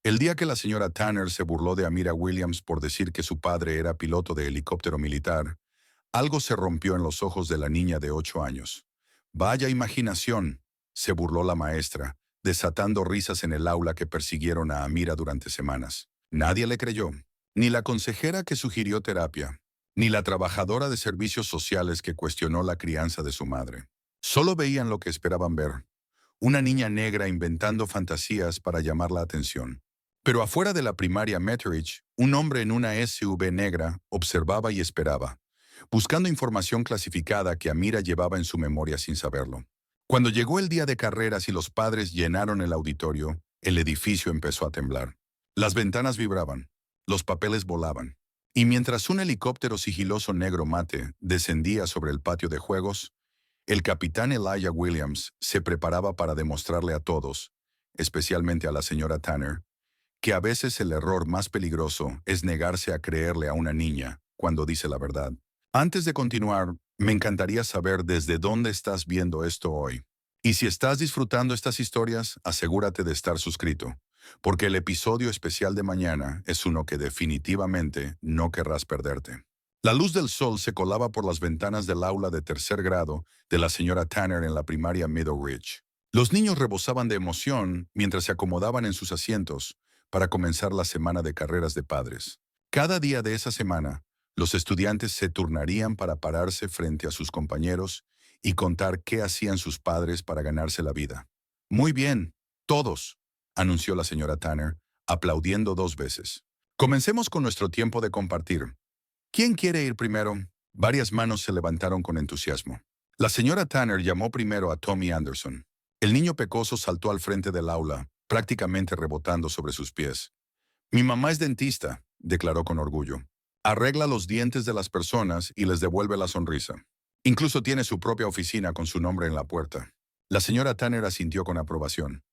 El día que la señora Tanner se burló de Amira Williams por decir que su padre era piloto de helicóptero militar, algo se rompió en los ojos de la niña de 8 años. Vaya imaginación, se burló la maestra, desatando risas en el aula que persiguieron a Amira durante semanas. Nadie le creyó, ni la consejera que sugirió terapia, ni la trabajadora de servicios sociales que cuestionó la crianza de su madre. Solo veían lo que esperaban ver, una niña negra inventando fantasías para llamar la atención. Pero afuera de la primaria Metternich, un hombre en una SUV negra observaba y esperaba, buscando información clasificada que Amira llevaba en su memoria sin saberlo. Cuando llegó el día de carreras y los padres llenaron el auditorio, el edificio empezó a temblar. Las ventanas vibraban, los papeles volaban, y mientras un helicóptero sigiloso negro mate descendía sobre el patio de juegos, el capitán Elijah Williams se preparaba para demostrarle a todos, especialmente a la señora Tanner, que a veces el error más peligroso es negarse a creerle a una niña cuando dice la verdad. Antes de continuar, me encantaría saber desde dónde estás viendo esto hoy. Y si estás disfrutando estas historias, asegúrate de estar suscrito, porque el episodio especial de mañana es uno que definitivamente no querrás perderte. La luz del sol se colaba por las ventanas del aula de tercer grado de la señora Tanner en la primaria Middle Ridge. Los niños rebosaban de emoción mientras se acomodaban en sus asientos para comenzar la semana de carreras de padres. Cada día de esa semana, los estudiantes se turnarían para pararse frente a sus compañeros y contar qué hacían sus padres para ganarse la vida. Muy bien, todos, anunció la señora Tanner, aplaudiendo 2 veces. Comencemos con nuestro tiempo de compartir. ¿Quién quiere ir primero? Varias manos se levantaron con entusiasmo. La señora Tanner llamó primero a Tommy Anderson. El niño pecoso saltó al frente del aula, prácticamente rebotando sobre sus pies. Mi mamá es dentista, declaró con orgullo. Arregla los dientes de las personas y les devuelve la sonrisa. Incluso tiene su propia oficina con su nombre en la puerta. La señora Tanner asintió con aprobación.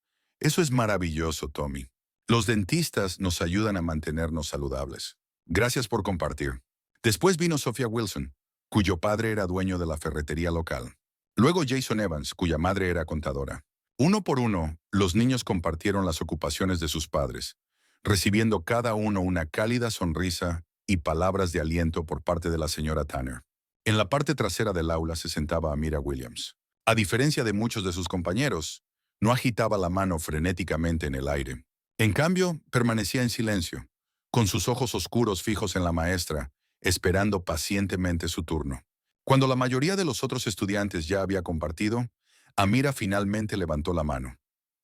Eso es maravilloso, Tommy. Los dentistas nos ayudan a mantenernos saludables. Gracias por compartir. Después vino Sophia Wilson, cuyo padre era dueño de la ferretería local. Luego Jason Evans, cuya madre era contadora. Uno por uno, los niños compartieron las ocupaciones de sus padres, recibiendo cada uno una cálida sonrisa y palabras de aliento por parte de la señora Tanner. En la parte trasera del aula se sentaba Amira Williams. A diferencia de muchos de sus compañeros, no agitaba la mano frenéticamente en el aire. En cambio, permanecía en silencio, con sus ojos oscuros fijos en la maestra, esperando pacientemente su turno. Cuando la mayoría de los otros estudiantes ya había compartido, Amira finalmente levantó la mano.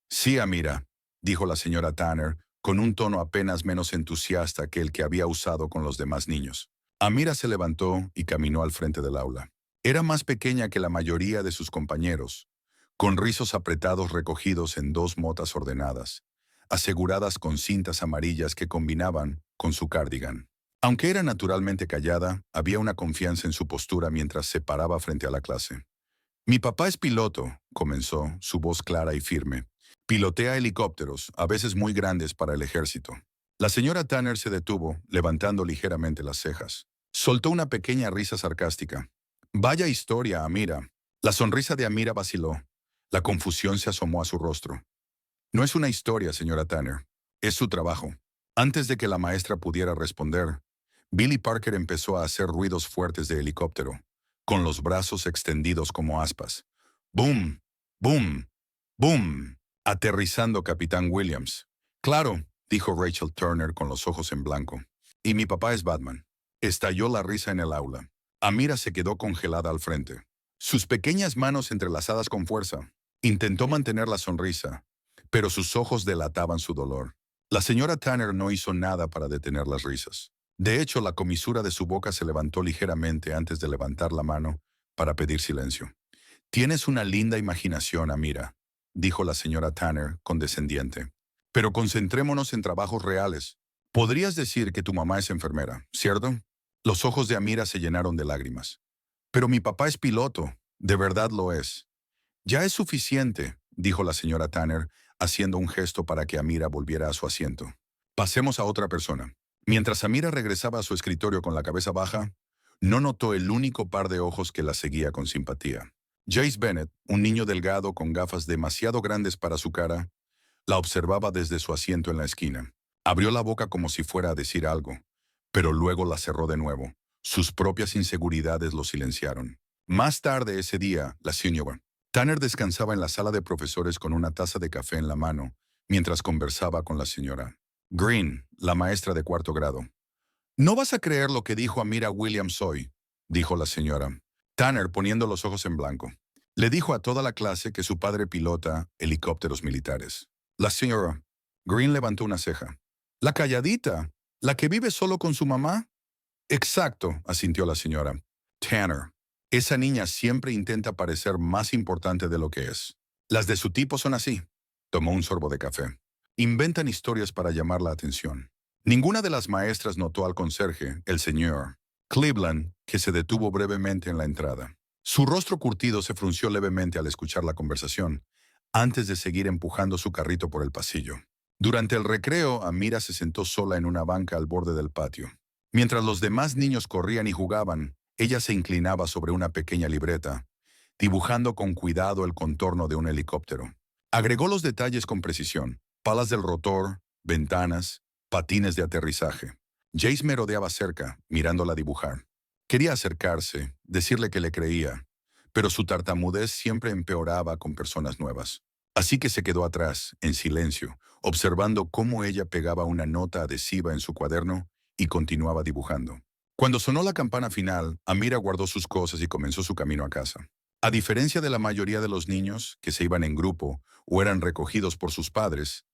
Sí, Amira, dijo la señora Tanner, con un tono apenas menos entusiasta que el que había usado con los demás niños. Amira se levantó y caminó al frente del aula. Era más pequeña que la mayoría de sus compañeros, con rizos apretados recogidos en 2 motas ordenadas, aseguradas con cintas amarillas que combinaban con su cardigan. Aunque era naturalmente callada, había una confianza en su postura mientras se paraba frente a la clase. Mi papá es piloto, comenzó, su voz clara y firme. Pilotea helicópteros, a veces muy grandes para el ejército. La señora Tanner se detuvo, levantando ligeramente las cejas. Soltó una pequeña risa sarcástica. Vaya historia, Amira. La sonrisa de Amira vaciló. La confusión se asomó a su rostro. No es una historia, señora Tanner. Es su trabajo. Antes de que la maestra pudiera responder, Billy Parker empezó a hacer ruidos fuertes de helicóptero, con los brazos extendidos como aspas. ¡Boom! ¡Boom! ¡Boom! Aterrizando, Capitán Williams. Claro, dijo Rachel Turner con los ojos en blanco. Y mi papá es Batman. Estalló la risa en el aula. Amira se quedó congelada al frente. Sus pequeñas manos entrelazadas con fuerza. Intentó mantener la sonrisa, pero sus ojos delataban su dolor. La señora Tanner no hizo nada para detener las risas. De hecho, la comisura de su boca se levantó ligeramente antes de levantar la mano para pedir silencio. Tienes una linda imaginación, Amira, dijo la señora Tanner, condescendiente. Pero concentrémonos en trabajos reales. Podrías decir que tu mamá es enfermera, ¿cierto? Los ojos de Amira se llenaron de lágrimas. Pero mi papá es piloto, de verdad lo es. Ya es suficiente, dijo la señora Tanner, haciendo un gesto para que Amira volviera a su asiento. Pasemos a otra persona. Mientras Amira regresaba a su escritorio con la cabeza baja, no notó el único par de ojos que la seguía con simpatía. Jace Bennett, un niño delgado con gafas demasiado grandes para su cara, la observaba desde su asiento en la esquina. Abrió la boca como si fuera a decir algo, pero luego la cerró de nuevo. Sus propias inseguridades lo silenciaron. Más tarde ese día, la señora Tanner descansaba en la sala de profesores con una taza de café en la mano, mientras conversaba con la señora Green, la maestra de cuarto grado. «No vas a creer lo que dijo Amira Williams hoy», dijo la señora Tanner poniendo los ojos en blanco. Le dijo a toda la clase que su padre pilota helicópteros militares. La señora Green levantó una ceja. «¿La calladita? ¿La que vive solo con su mamá?» «Exacto», asintió la señora Tanner. «Esa niña siempre intenta parecer más importante de lo que es. Las de su tipo son así». Tomó un sorbo de café. «Inventan historias para llamar la atención». Ninguna de las maestras notó al conserje, el señor Cleveland, que se detuvo brevemente en la entrada. Su rostro curtido se frunció levemente al escuchar la conversación, antes de seguir empujando su carrito por el pasillo. Durante el recreo, Amira se sentó sola en una banca al borde del patio. Mientras los demás niños corrían y jugaban, ella se inclinaba sobre una pequeña libreta, dibujando con cuidado el contorno de un helicóptero. Agregó los detalles con precisión: palas del rotor, ventanas, patines de aterrizaje. Jace merodeaba cerca, mirándola dibujar. Quería acercarse, decirle que le creía, pero su tartamudez siempre empeoraba con personas nuevas. Así que se quedó atrás, en silencio, observando cómo ella pegaba una nota adhesiva en su cuaderno y continuaba dibujando. Cuando sonó la campana final, Amira guardó sus cosas y comenzó su camino a casa. A diferencia de la mayoría de los niños, que se iban en grupo o eran recogidos por sus padres,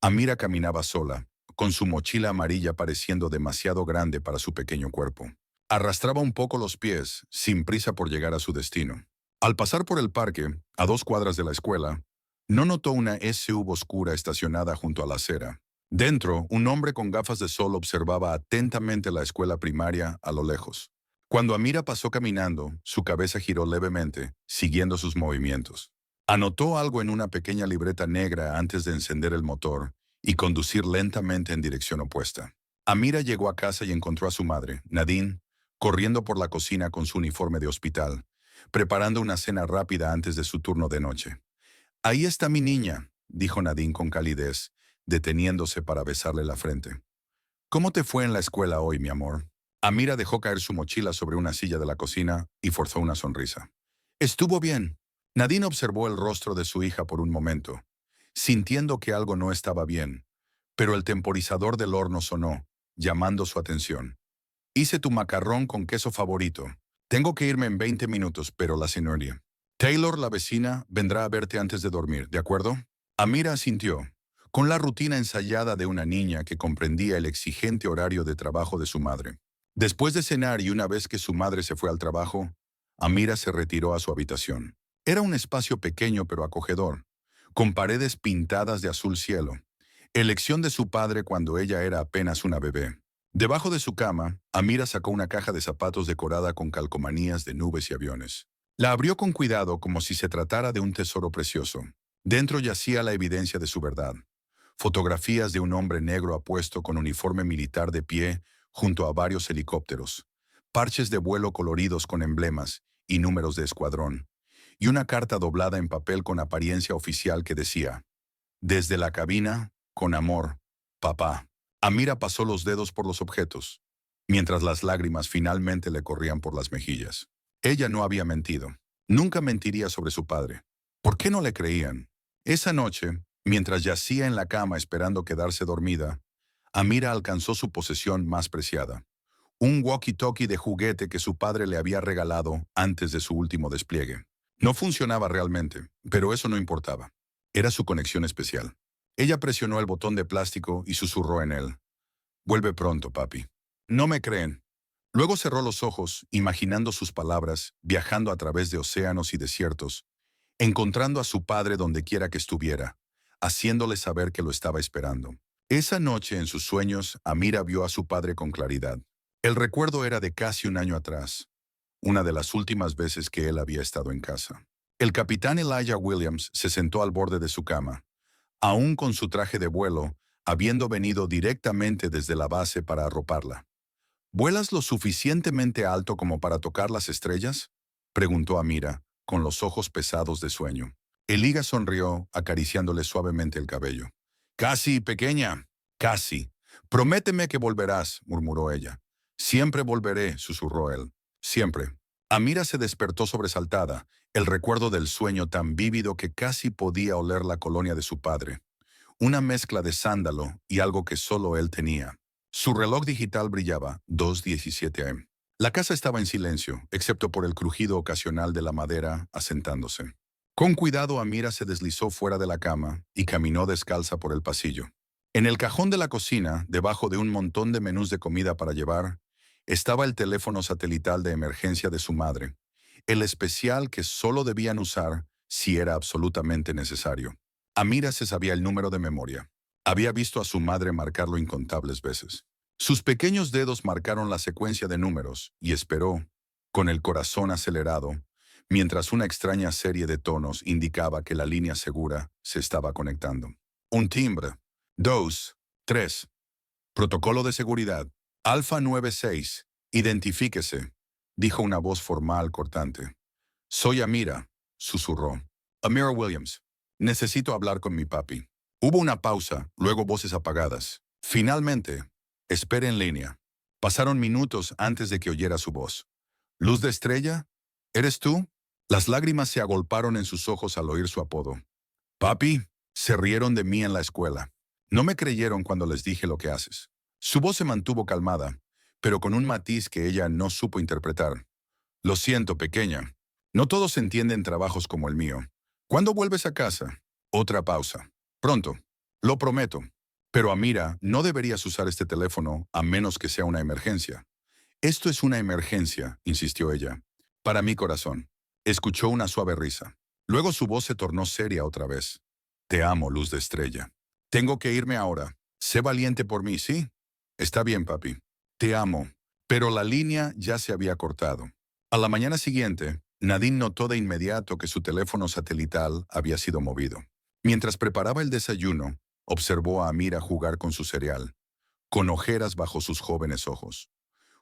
Amira caminaba sola, con su mochila amarilla pareciendo demasiado grande para su pequeño cuerpo. Arrastraba un poco los pies, sin prisa por llegar a su destino. Al pasar por el parque, a 2 cuadras de la escuela, no notó una SUV oscura estacionada junto a la acera. Dentro, un hombre con gafas de sol observaba atentamente la escuela primaria a lo lejos. Cuando Amira pasó caminando, su cabeza giró levemente, siguiendo sus movimientos. Anotó algo en una pequeña libreta negra antes de encender el motor y conducir lentamente en dirección opuesta. Amira llegó a casa y encontró a su madre, Nadine, corriendo por la cocina con su uniforme de hospital, preparando una cena rápida antes de su turno de noche. «Ahí está mi niña», dijo Nadine con calidez, deteniéndose para besarle la frente. «¿Cómo te fue en la escuela hoy, mi amor?» Amira dejó caer su mochila sobre una silla de la cocina y forzó una sonrisa. «Estuvo bien». Nadine observó el rostro de su hija por un momento, sintiendo que algo no estaba bien, pero el temporizador del horno sonó, llamando su atención. «Hice tu macarrón con queso favorito. Tengo que irme en 20 minutos, pero la señoría Taylor, la vecina, vendrá a verte antes de dormir, ¿de acuerdo?» Amira asintió, con la rutina ensayada de una niña que comprendía el exigente horario de trabajo de su madre. Después de cenar y una vez que su madre se fue al trabajo, Amira se retiró a su habitación. Era un espacio pequeño pero acogedor, con paredes pintadas de azul cielo, elección de su padre cuando ella era apenas una bebé. Debajo de su cama, Amira sacó una caja de zapatos decorada con calcomanías de nubes y aviones. La abrió con cuidado como si se tratara de un tesoro precioso. Dentro yacía la evidencia de su verdad. Fotografías de un hombre negro apuesto con uniforme militar de pie junto a varios helicópteros, parches de vuelo coloridos con emblemas y números de escuadrón, y una carta doblada en papel con apariencia oficial que decía: «Desde la cabina, con amor, papá». Amira pasó los dedos por los objetos, mientras las lágrimas finalmente le corrían por las mejillas. Ella no había mentido. Nunca mentiría sobre su padre. ¿Por qué no le creían? Esa noche, mientras yacía en la cama esperando quedarse dormida, Amira alcanzó su posesión más preciada: un walkie-talkie de juguete que su padre le había regalado antes de su último despliegue. No funcionaba realmente, pero eso no importaba. Era su conexión especial. Ella presionó el botón de plástico y susurró en él: «Vuelve pronto, papi». No me creen. Luego cerró los ojos, imaginando sus palabras, viajando a través de océanos y desiertos, encontrando a su padre donde quiera que estuviera, haciéndole saber que lo estaba esperando. Esa noche, en sus sueños, Amira vio a su padre con claridad. El recuerdo era de casi un año atrás, una de las últimas veces que él había estado en casa. El capitán Elijah Williams se sentó al borde de su cama, aún con su traje de vuelo, habiendo venido directamente desde la base para arroparla. «¿Vuelas lo suficientemente alto como para tocar las estrellas?», preguntó Amira, con los ojos pesados de sueño. Elijah sonrió, acariciándole suavemente el cabello. «Casi, pequeña, casi. Prométeme que volverás, murmuró ella. Siempre volveré, susurró él. Siempre. Amira se despertó sobresaltada, el recuerdo del sueño tan vívido que casi podía oler la colonia de su padre. Una mezcla de sándalo y algo que solo él tenía. Su reloj digital brillaba, 2:17 am. La casa estaba en silencio, excepto por el crujido ocasional de la madera asentándose. Con cuidado, Amira se deslizó fuera de la cama y caminó descalza por el pasillo. En el cajón de la cocina, debajo de un montón de menús de comida para llevar, estaba el teléfono satelital de emergencia de su madre, el especial que solo debían usar si era absolutamente necesario. Amira se sabía el número de memoria. Había visto a su madre marcarlo incontables veces. Sus pequeños dedos marcaron la secuencia de números y esperó, con el corazón acelerado, mientras una extraña serie de tonos indicaba que la línea segura se estaba conectando. Un timbre. 2, 3. Protocolo de seguridad. Alfa 96. Identifíquese, dijo una voz formal cortante. Soy Amira, susurró. Amira Williams. Necesito hablar con mi papi. Hubo una pausa, luego voces apagadas. Finalmente, espere en línea. Pasaron minutos antes de que oyera su voz. ¿Luz de estrella? ¿Eres tú? Las lágrimas se agolparon en sus ojos al oír su apodo. Papi, se rieron de mí en la escuela. No me creyeron cuando les dije lo que haces. Su voz se mantuvo calmada, pero con un matiz que ella no supo interpretar. Lo siento, pequeña. No todos entienden trabajos como el mío. ¿Cuándo vuelves a casa? Otra pausa. Pronto. Lo prometo. Pero Amira, no deberías usar este teléfono a menos que sea una emergencia. Esto es una emergencia, insistió ella. Para mi corazón. Escuchó una suave risa. Luego su voz se tornó seria otra vez. Te amo, luz de estrella. Tengo que irme ahora. Sé valiente por mí, ¿sí? Está bien, papi. Te amo. Pero la línea ya se había cortado. A la mañana siguiente, Nadine notó de inmediato que su teléfono satelital había sido movido. Mientras preparaba el desayuno, observó a Amira jugar con su cereal, con ojeras bajo sus jóvenes ojos.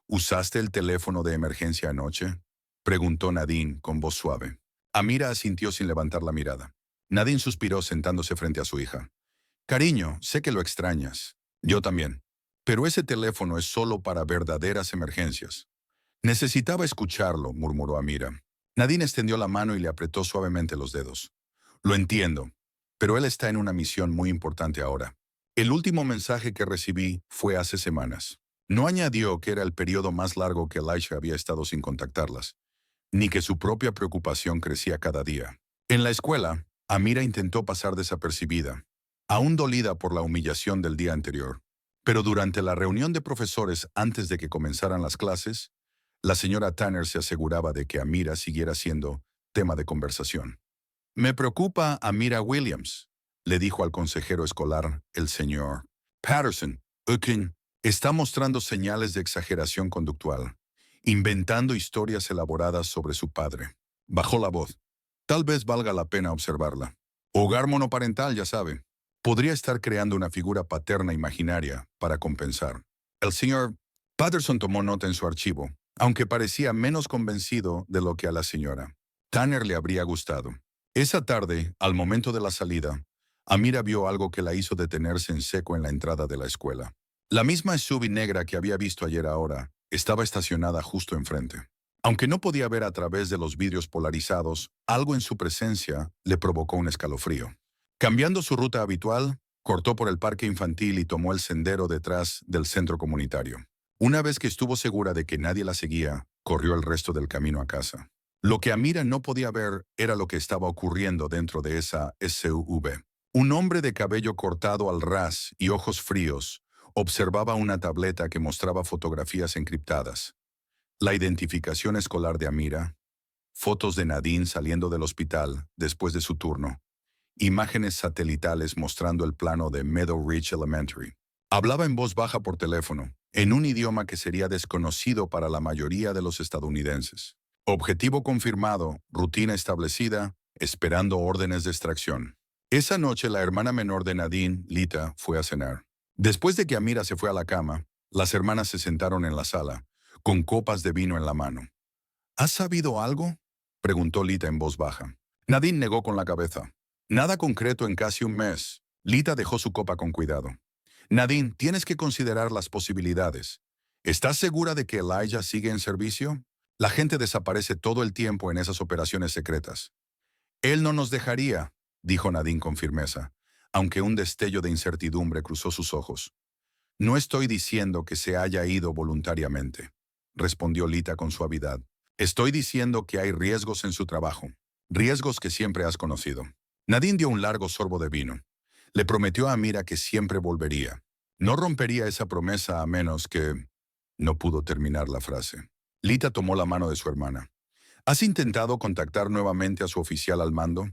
¿Usaste el teléfono de emergencia anoche?, preguntó Nadine con voz suave. Amira asintió sin levantar la mirada. Nadine suspiró sentándose frente a su hija. Cariño, sé que lo extrañas. Yo también. Pero ese teléfono es solo para verdaderas emergencias. Necesitaba escucharlo, murmuró Amira. Nadine extendió la mano y le apretó suavemente los dedos. Lo entiendo, pero él está en una misión muy importante ahora. El último mensaje que recibí fue hace semanas. No añadió que era el periodo más largo que Elisha había estado sin contactarlas, ni que su propia preocupación crecía cada día. En la escuela, Amira intentó pasar desapercibida, aún dolida por la humillación del día anterior. Pero durante la reunión de profesores antes de que comenzaran las clases, la señora Tanner se aseguraba de que Amira siguiera siendo tema de conversación. Me preocupa Amira Williams, le dijo al consejero escolar, el señor Patterson. Ukin está mostrando señales de exageración conductual, inventando historias elaboradas sobre su padre. Bajó la voz. Tal vez valga la pena observarla. Hogar monoparental, ya sabe. Podría estar creando una figura paterna imaginaria para compensar. El señor Patterson tomó nota en su archivo, aunque parecía menos convencido de lo que a la señora Tanner le habría gustado. Esa tarde, al momento de la salida, Amira vio algo que la hizo detenerse en seco en la entrada de la escuela. La misma SUV negra que había visto ayer ahora estaba estacionada justo enfrente. Aunque no podía ver a través de los vidrios polarizados, algo en su presencia le provocó un escalofrío. Cambiando su ruta habitual, cortó por el parque infantil y tomó el sendero detrás del centro comunitario. Una vez que estuvo segura de que nadie la seguía, corrió el resto del camino a casa. Lo que Amira no podía ver era lo que estaba ocurriendo dentro de esa SUV. Un hombre de cabello cortado al ras y ojos fríos observaba una tableta que mostraba fotografías encriptadas. La identificación escolar de Amira, fotos de Nadine saliendo del hospital después de su turno, imágenes satelitales mostrando el plano de Meadow Ridge Elementary. Hablaba en voz baja por teléfono, en un idioma que sería desconocido para la mayoría de los estadounidenses. Objetivo confirmado, rutina establecida, esperando órdenes de extracción. Esa noche la hermana menor de Nadine, Lita, fue a cenar. Después de que Amira se fue a la cama, las hermanas se sentaron en la sala, con copas de vino en la mano. ¿Has sabido algo?, preguntó Lita en voz baja. Nadine negó con la cabeza. Nada concreto en casi un mes. Lita dejó su copa con cuidado. Nadine, tienes que considerar las posibilidades. ¿Estás segura de que Elijah sigue en servicio? La gente desaparece todo el tiempo en esas operaciones secretas. Él no nos dejaría, dijo Nadine con firmeza, aunque un destello de incertidumbre cruzó sus ojos. No estoy diciendo que se haya ido voluntariamente, respondió Lita con suavidad. Estoy diciendo que hay riesgos en su trabajo, riesgos que siempre has conocido. Nadine dio un largo sorbo de vino. Le prometió a Amira que siempre volvería. No rompería esa promesa a menos que... No pudo terminar la frase. Lita tomó la mano de su hermana. ¿Has intentado contactar nuevamente a su oficial al mando?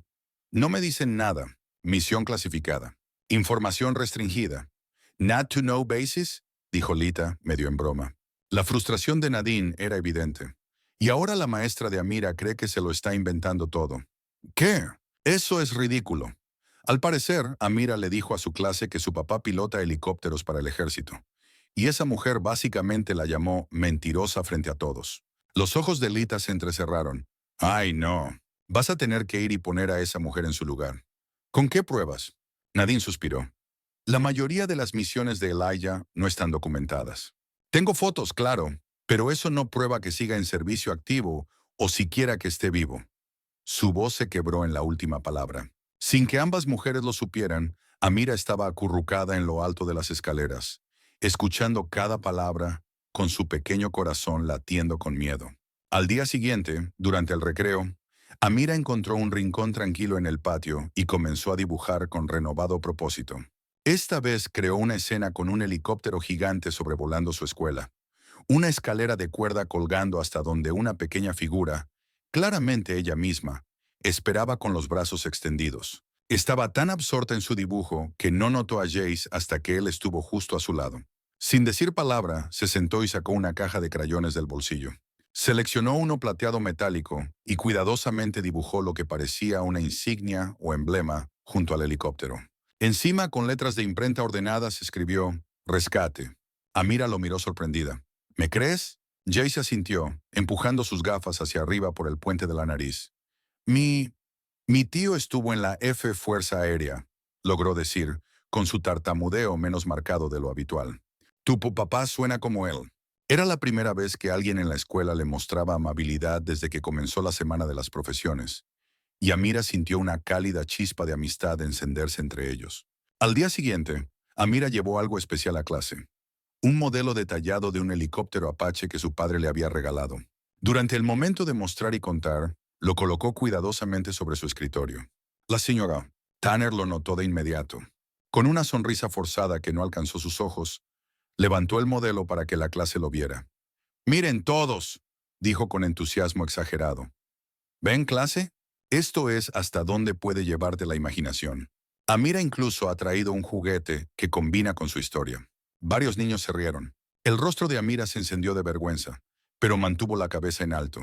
No me dicen nada. Misión clasificada. Información restringida. Not to know basis, dijo Lita, medio en broma. La frustración de Nadine era evidente. Y ahora la maestra de Amira cree que se lo está inventando todo. ¿Qué? Eso es ridículo. Al parecer, Amira le dijo a su clase que su papá pilota helicópteros para el ejército. Y esa mujer básicamente la llamó mentirosa frente a todos. Los ojos de Lita se entrecerraron. Ay, no. Vas a tener que ir y poner a esa mujer en su lugar. ¿Con qué pruebas? Nadine suspiró. La mayoría de las misiones de Elijah no están documentadas. Tengo fotos, claro, pero eso no prueba que siga en servicio activo o siquiera que esté vivo. Su voz se quebró en la última palabra. Sin que ambas mujeres lo supieran, Amira estaba acurrucada en lo alto de las escaleras, escuchando cada palabra, con su pequeño corazón latiendo con miedo. Al día siguiente, durante el recreo, Amira encontró un rincón tranquilo en el patio y comenzó a dibujar con renovado propósito. Esta vez creó una escena con un helicóptero gigante sobrevolando su escuela, una escalera de cuerda colgando hasta donde una pequeña figura, claramente ella misma, esperaba con los brazos extendidos. Estaba tan absorta en su dibujo que no notó a Jace hasta que él estuvo justo a su lado. Sin decir palabra, se sentó y sacó una caja de crayones del bolsillo. Seleccionó uno plateado metálico y cuidadosamente dibujó lo que parecía una insignia o emblema junto al helicóptero. Encima, con letras de imprenta ordenadas, escribió «Rescate». Amira lo miró sorprendida. ¿Me crees? Jace asintió, empujando sus gafas hacia arriba por el puente de la nariz. Mi... mi tío estuvo en la F Fuerza Aérea, logró decir, con su tartamudeo menos marcado de lo habitual. Tu papá suena como él. Era la primera vez que alguien en la escuela le mostraba amabilidad desde que comenzó la semana de las profesiones, y Amira sintió una cálida chispa de amistad encenderse entre ellos. Al día siguiente, Amira llevó algo especial a clase. Un modelo detallado de un helicóptero Apache que su padre le había regalado. Durante el momento de mostrar y contar, lo colocó cuidadosamente sobre su escritorio. La señora Tanner lo notó de inmediato. Con una sonrisa forzada que no alcanzó sus ojos, levantó el modelo para que la clase lo viera. «Miren todos», dijo con entusiasmo exagerado. «¿Ven, clase? Esto es hasta dónde puede llevarte la imaginación». Amira incluso ha traído un juguete que combina con su historia. Varios niños se rieron. El rostro de Amira se encendió de vergüenza, pero mantuvo la cabeza en alto.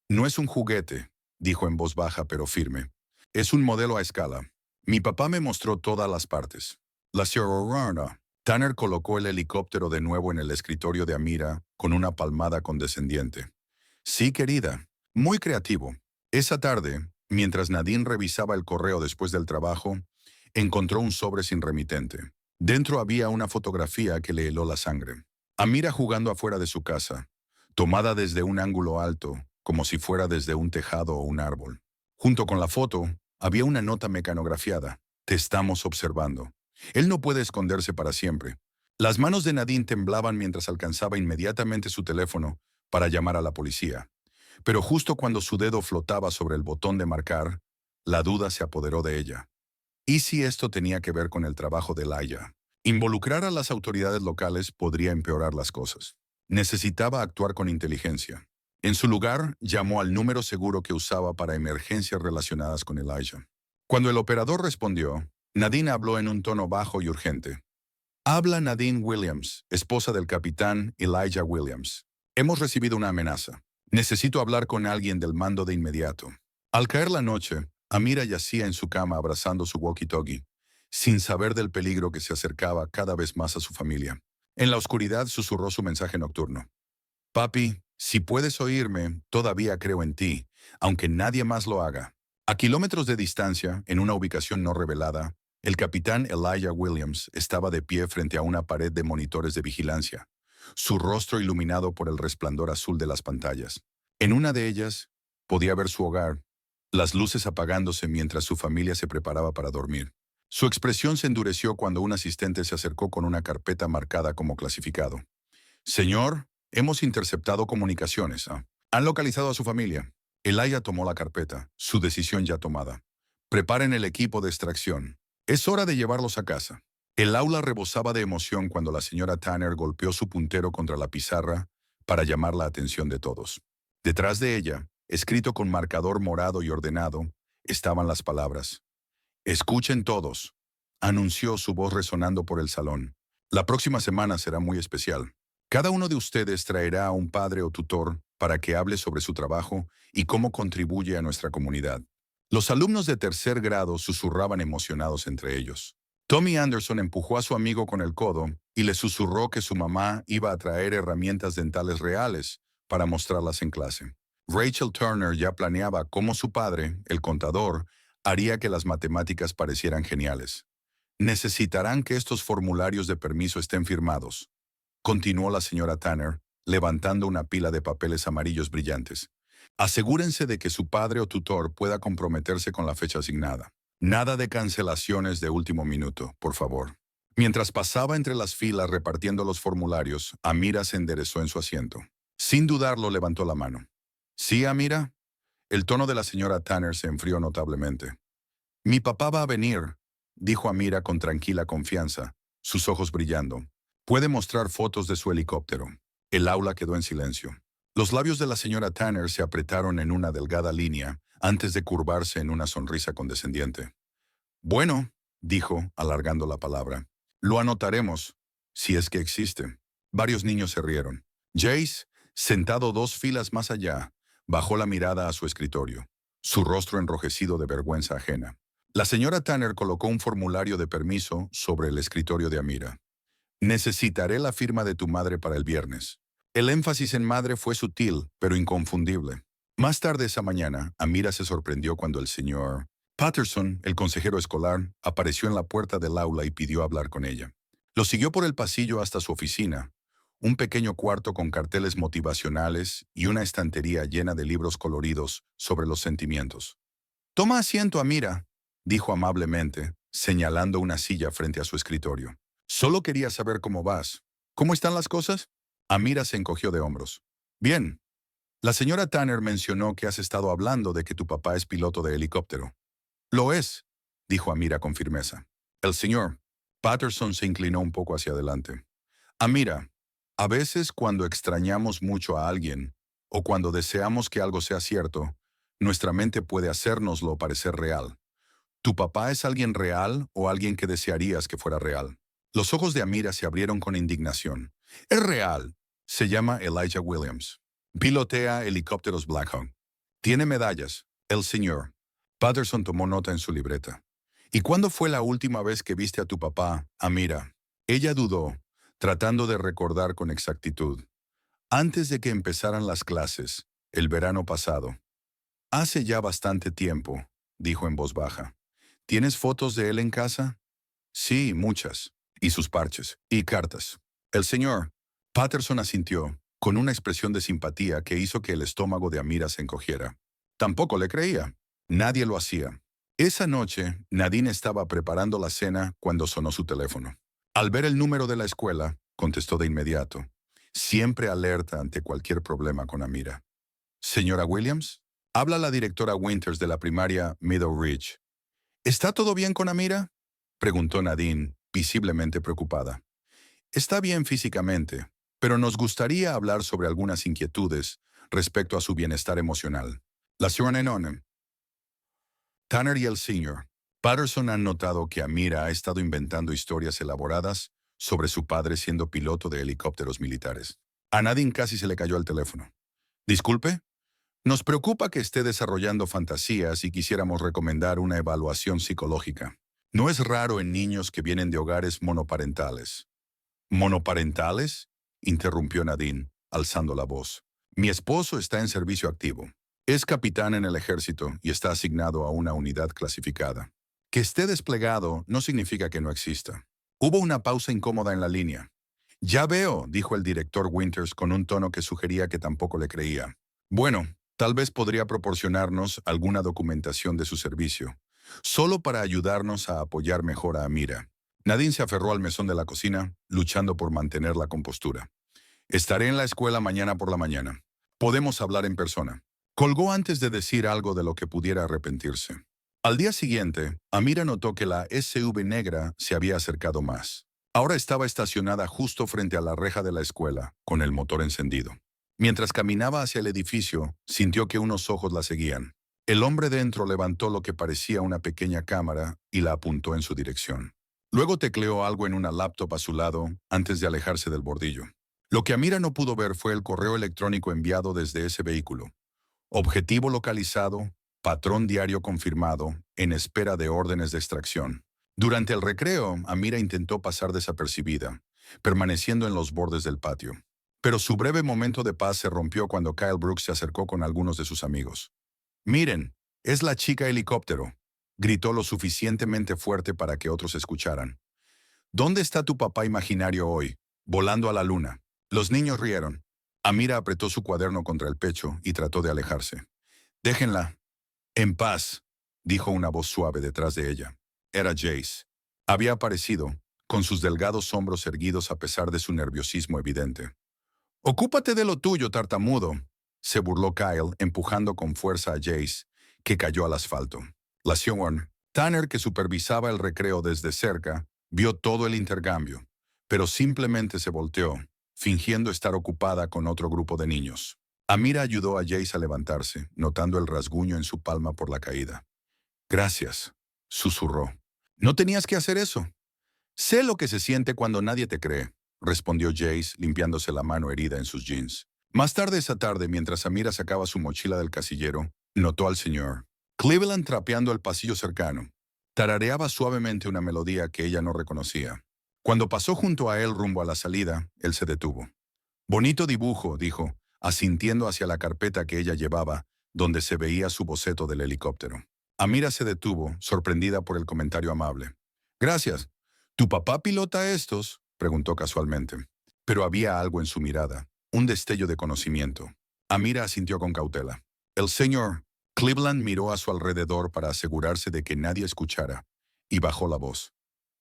«No es un juguete», dijo en voz baja pero firme. «Es un modelo a escala. Mi papá me mostró todas las partes». La señora Tanner colocó el helicóptero de nuevo en el escritorio de Amira con una palmada condescendiente. «Sí, querida. Muy creativo». Esa tarde, mientras Nadine revisaba el correo después del trabajo, encontró un sobre sin remitente. Dentro había una fotografía que le heló la sangre. Amira jugando afuera de su casa, tomada desde un ángulo alto, como si fuera desde un tejado o un árbol. Junto con la foto, había una nota mecanografiada. «Te estamos observando». Él no puede esconderse para siempre. Las manos de Nadine temblaban mientras alcanzaba inmediatamente su teléfono para llamar a la policía. Pero justo cuando su dedo flotaba sobre el botón de marcar, la duda se apoderó de ella. ¿Y si esto tenía que ver con el trabajo de Elijah? Involucrar a las autoridades locales podría empeorar las cosas. Necesitaba actuar con inteligencia. En su lugar, llamó al número seguro que usaba para emergencias relacionadas con Elijah. Cuando el operador respondió, Nadine habló en un tono bajo y urgente. «Habla Nadine Williams, esposa del capitán Elijah Williams. Hemos recibido una amenaza. Necesito hablar con alguien del mando de inmediato». Al caer la noche, Amira yacía en su cama abrazando su walkie-talkie, sin saber del peligro que se acercaba cada vez más a su familia. En la oscuridad susurró su mensaje nocturno. «Papi, si puedes oírme, todavía creo en ti, aunque nadie más lo haga». A kilómetros de distancia, en una ubicación no revelada, El capitán Elijah Williams estaba de pie frente a una pared de monitores de vigilancia, su rostro iluminado por el resplandor azul de las pantallas. En una de ellas, podía ver su hogar, las luces apagándose mientras su familia se preparaba para dormir. Su expresión se endureció cuando un asistente se acercó con una carpeta marcada como clasificado. Señor, hemos interceptado comunicaciones. ¿Han localizado a su familia? Elijah tomó la carpeta, su decisión ya tomada. Preparen el equipo de extracción. Es hora de llevarlos a casa. El aula rebosaba de emoción cuando la señora Tanner golpeó su puntero contra la pizarra para llamar la atención de todos. Detrás de ella, escrito con marcador morado y ordenado, estaban las palabras: «Escuchen todos», anunció su voz resonando por el salón. «La próxima semana será muy especial. Cada uno de ustedes traerá a un padre o tutor para que hable sobre su trabajo y cómo contribuye a nuestra comunidad». Los alumnos de tercer grado susurraban emocionados entre ellos. Tommy Anderson empujó a su amigo con el codo y le susurró que su mamá iba a traer herramientas dentales reales para mostrarlas en clase. Rachel Turner ya planeaba cómo su padre, el contador, haría que las matemáticas parecieran geniales. Necesitarán que estos formularios de permiso estén firmados, continuó la señora Tanner, levantando una pila de papeles amarillos brillantes. Asegúrense de que su padre o tutor pueda comprometerse con la fecha asignada. Nada de cancelaciones de último minuto, por favor. Mientras pasaba entre las filas repartiendo los formularios, Amira se enderezó en su asiento. Sin dudarlo, levantó la mano. ¿Sí, Amira? El tono de la señora Tanner se enfrió notablemente. Mi papá va a venir, dijo Amira con tranquila confianza, sus ojos brillando. Puede mostrar fotos de su helicóptero. El aula quedó en silencio. Los labios de la señora Tanner se apretaron en una delgada línea antes de curvarse en una sonrisa condescendiente. Bueno, dijo, alargando la palabra. Lo anotaremos, si es que existe. Varios niños se rieron. Jace, sentado 2 filas más allá, bajó la mirada a su escritorio, su rostro enrojecido de vergüenza ajena. La señora Tanner colocó un formulario de permiso sobre el escritorio de Amira. Necesitaré la firma de tu madre para el viernes. El énfasis en madre fue sutil, pero inconfundible. Más tarde esa mañana, Amira se sorprendió cuando el señor Patterson, el consejero escolar, apareció en la puerta del aula y pidió hablar con ella. Lo siguió por el pasillo hasta su oficina, un pequeño cuarto con carteles motivacionales y una estantería llena de libros coloridos sobre los sentimientos. «Toma asiento, Amira», dijo amablemente, señalando una silla frente a su escritorio. «Solo quería saber cómo vas. ¿Cómo están las cosas?» Amira se encogió de hombros. «Bien. La señora Tanner mencionó que has estado hablando de que tu papá es piloto de helicóptero». «Lo es», dijo Amira con firmeza. El señor Patterson se inclinó un poco hacia adelante. «Amira, a veces cuando extrañamos mucho a alguien, o cuando deseamos que algo sea cierto, nuestra mente puede hacérnoslo parecer real. ¿Tu papá es alguien real o alguien que desearías que fuera real?» Los ojos de Amira se abrieron con indignación. «Es real. Se llama Elijah Williams. Pilotea helicópteros Black Hawk. Tiene medallas. El señor». Patterson tomó nota en su libreta. «¿Y cuándo fue la última vez que viste a tu papá, Amira?» Ella dudó, tratando de recordar con exactitud. «Antes de que empezaran las clases, el verano pasado». «Hace ya bastante tiempo», dijo en voz baja. «¿Tienes fotos de él en casa?» «Sí, muchas. Y sus parches. Y cartas». El señor Patterson asintió, con una expresión de simpatía que hizo que el estómago de Amira se encogiera. Tampoco le creía. Nadie lo hacía. Esa noche, Nadine estaba preparando la cena cuando sonó su teléfono. Al ver el número de la escuela, contestó de inmediato, siempre alerta ante cualquier problema con Amira. «Señora Williams, habla la directora Winters de la primaria Meadow Ridge». «¿Está todo bien con Amira?», preguntó Nadine, visiblemente preocupada. «Está bien físicamente, pero nos gustaría hablar sobre algunas inquietudes respecto a su bienestar emocional. La señora Nenone». Tanner y el señor Patterson han notado que Amira ha estado inventando historias elaboradas sobre su padre siendo piloto de helicópteros militares. A Nadine casi se le cayó el teléfono. «Disculpe, nos preocupa que esté desarrollando fantasías y quisiéramos recomendar una evaluación psicológica. No es raro en niños que vienen de hogares monoparentales». «¿Monoparentales?», interrumpió Nadine, alzando la voz. «Mi esposo está en servicio activo. Es capitán en el ejército y está asignado a una unidad clasificada. Que esté desplegado no significa que no exista. Hubo una pausa incómoda en la línea. Ya veo, dijo el director Winters con un tono que sugería que tampoco le creía. Bueno, tal vez podría proporcionarnos alguna documentación de su servicio, solo para ayudarnos a apoyar mejor a Amira. Nadine se aferró al mesón de la cocina, luchando por mantener la compostura. Estaré en la escuela mañana por la mañana. Podemos hablar en persona. Colgó antes de decir algo de lo que pudiera arrepentirse. Al día siguiente, Amira notó que la SUV negra se había acercado más. Ahora estaba estacionada justo frente a la reja de la escuela, con el motor encendido. Mientras caminaba hacia el edificio, sintió que unos ojos la seguían. El hombre dentro levantó lo que parecía una pequeña cámara y la apuntó en su dirección. Luego tecleó algo en una laptop a su lado antes de alejarse del bordillo. Lo que Amira no pudo ver fue el correo electrónico enviado desde ese vehículo. Objetivo localizado, patrón diario confirmado, en espera de órdenes de extracción. Durante el recreo, Amira intentó pasar desapercibida, permaneciendo en los bordes del patio. Pero su breve momento de paz se rompió cuando Kyle Brooks se acercó con algunos de sus amigos. «Miren, es la chica helicóptero», gritó lo suficientemente fuerte para que otros escucharan. «¿Dónde está tu papá imaginario hoy? Volando a la luna». Los niños rieron. Amira apretó su cuaderno contra el pecho y trató de alejarse. «Déjenla en paz», dijo una voz suave detrás de ella. Era Jace. Había aparecido, con sus delgados hombros erguidos a pesar de su nerviosismo evidente. «Ocúpate de lo tuyo, tartamudo», se burló Kyle, empujando con fuerza a Jace, que cayó al asfalto. La Sean Tanner, que supervisaba el recreo desde cerca, vio todo el intercambio, pero simplemente se volteó, fingiendo estar ocupada con otro grupo de niños. Amira ayudó a Jace a levantarse, notando el rasguño en su palma por la caída. «Gracias», susurró. «No tenías que hacer eso». «Sé lo que se siente cuando nadie te cree», respondió Jace, limpiándose la mano herida en sus jeans. Más tarde esa tarde, mientras Amira sacaba su mochila del casillero, notó al señor Cleveland trapeando el pasillo cercano. Tarareaba suavemente una melodía que ella no reconocía. Cuando pasó junto a él rumbo a la salida, él se detuvo. «Bonito dibujo», dijo, asintiendo hacia la carpeta que ella llevaba, donde se veía su boceto del helicóptero. Amira se detuvo, sorprendida por el comentario amable. «Gracias. ¿Tu papá pilota estos?», preguntó casualmente. Pero había algo en su mirada, un destello de conocimiento. Amira asintió con cautela. El señor Cleveland miró a su alrededor para asegurarse de que nadie escuchara, y bajó la voz.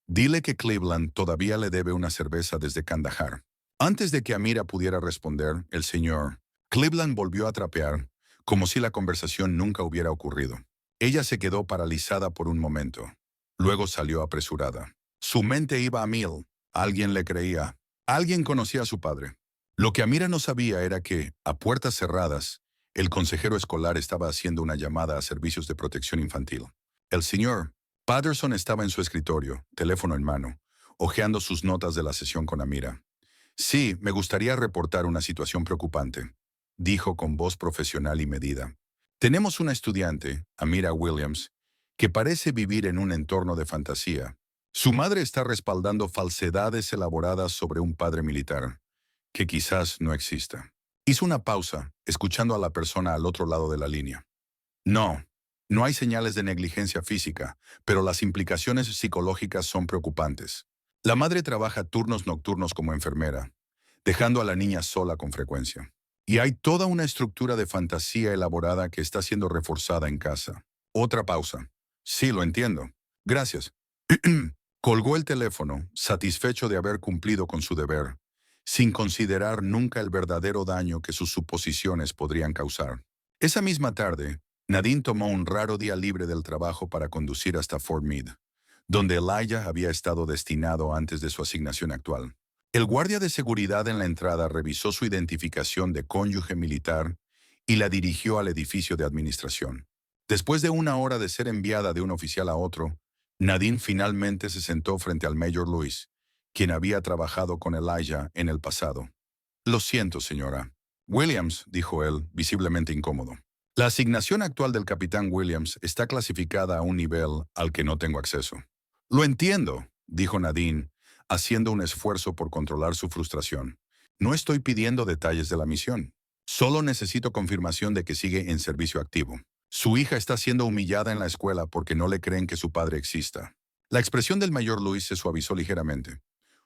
«Dile que Cleveland todavía le debe una cerveza desde Kandahar». Antes de que Amira pudiera responder, el señor Cleveland volvió a trapear, como si la conversación nunca hubiera ocurrido. Ella se quedó paralizada por un momento. Luego salió apresurada. Su mente iba a mil. Alguien le creía. Alguien conocía a su padre. Lo que Amira no sabía era que, a puertas cerradas, el consejero escolar estaba haciendo una llamada a servicios de protección infantil. El señor Patterson estaba en su escritorio, teléfono en mano, hojeando sus notas de la sesión con Amira. «Sí, me gustaría reportar una situación preocupante», dijo con voz profesional y medida. «Tenemos una estudiante, Amira Williams, que parece vivir en un entorno de fantasía. Su madre está respaldando falsedades elaboradas sobre un padre militar, que quizás no exista». Hizo una pausa, escuchando a la persona al otro lado de la línea. «No, no hay señales de negligencia física, pero las implicaciones psicológicas son preocupantes. La madre trabaja turnos nocturnos como enfermera, dejando a la niña sola con frecuencia. Y hay toda una estructura de fantasía elaborada que está siendo reforzada en casa». Otra pausa. «Sí, lo entiendo. Gracias». Colgó el teléfono, satisfecho de haber cumplido con su deber, sin considerar nunca el verdadero daño que sus suposiciones podrían causar. Esa misma tarde, Nadine tomó un raro día libre del trabajo para conducir hasta Fort Meade, donde Elijah había estado destinado antes de su asignación actual. El guardia de seguridad en la entrada revisó su identificación de cónyuge militar y la dirigió al edificio de administración. Después de una hora de ser enviada de un oficial a otro, Nadine finalmente se sentó frente al Mayor Lewis, quien había trabajado con Elijah en el pasado. «Lo siento, señora Williams», dijo él, visiblemente incómodo. «La asignación actual del capitán Williams está clasificada a un nivel al que no tengo acceso». «Lo entiendo», dijo Nadine, haciendo un esfuerzo por controlar su frustración. «No estoy pidiendo detalles de la misión. Solo necesito confirmación de que sigue en servicio activo». Su hija está siendo humillada en la escuela porque no le creen que su padre exista. La expresión del mayor Luis se suavizó ligeramente.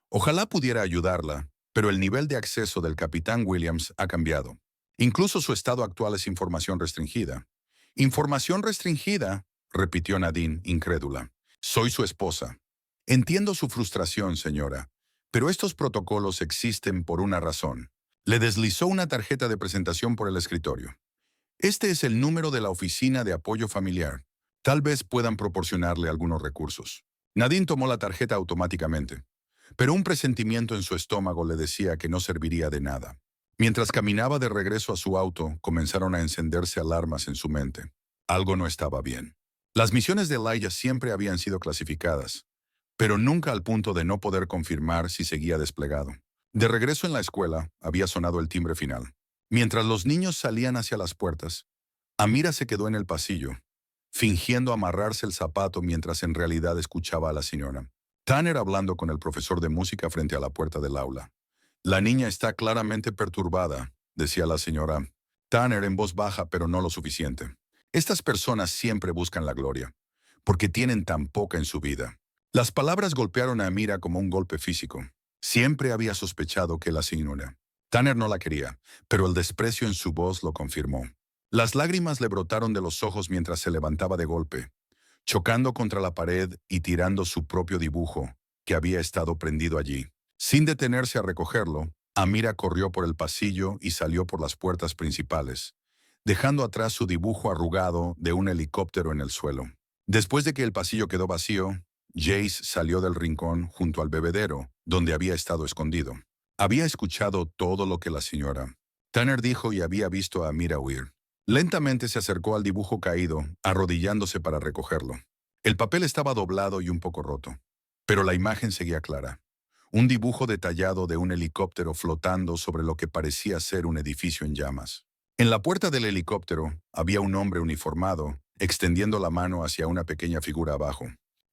Ojalá pudiera ayudarla, pero el nivel de acceso del capitán Williams ha cambiado. Incluso su estado actual es información restringida. ¿Información restringida?, repitió Nadine, incrédula. Soy su esposa. Entiendo su frustración, señora, pero estos protocolos existen por una razón. Le deslizó una tarjeta de presentación por el escritorio. Este es el número de la oficina de apoyo familiar. Tal vez puedan proporcionarle algunos recursos. Nadine tomó la tarjeta automáticamente, pero un presentimiento en su estómago le decía que no serviría de nada. Mientras caminaba de regreso a su auto, comenzaron a encenderse alarmas en su mente. Algo no estaba bien. Las misiones de Elijah siempre habían sido clasificadas, pero nunca al punto de no poder confirmar si seguía desplegado. De regreso en la escuela, había sonado el timbre final. Mientras los niños salían hacia las puertas, Amira se quedó en el pasillo, fingiendo amarrarse el zapato mientras en realidad escuchaba a la señora Tanner hablando con el profesor de música frente a la puerta del aula. La niña está claramente perturbada, decía la señora Tanner en voz baja, pero no lo suficiente. Estas personas siempre buscan la gloria, porque tienen tan poca en su vida. Las palabras golpearon a Amira como un golpe físico. Siempre había sospechado que la señora Tanner no la quería, pero el desprecio en su voz lo confirmó. Las lágrimas le brotaron de los ojos mientras se levantaba de golpe, chocando contra la pared y tirando su propio dibujo, que había estado prendido allí. Sin detenerse a recogerlo, Amira corrió por el pasillo y salió por las puertas principales, dejando atrás su dibujo arrugado de un helicóptero en el suelo. Después de que el pasillo quedó vacío, Jace salió del rincón junto al bebedero, donde había estado escondido. Había escuchado todo lo que la señora Tanner dijo y había visto a Amira huir. Lentamente se acercó al dibujo caído, arrodillándose para recogerlo. El papel estaba doblado y un poco roto, pero la imagen seguía clara. Un dibujo detallado de un helicóptero flotando sobre lo que parecía ser un edificio en llamas. En la puerta del helicóptero había un hombre uniformado, extendiendo la mano hacia una pequeña figura abajo.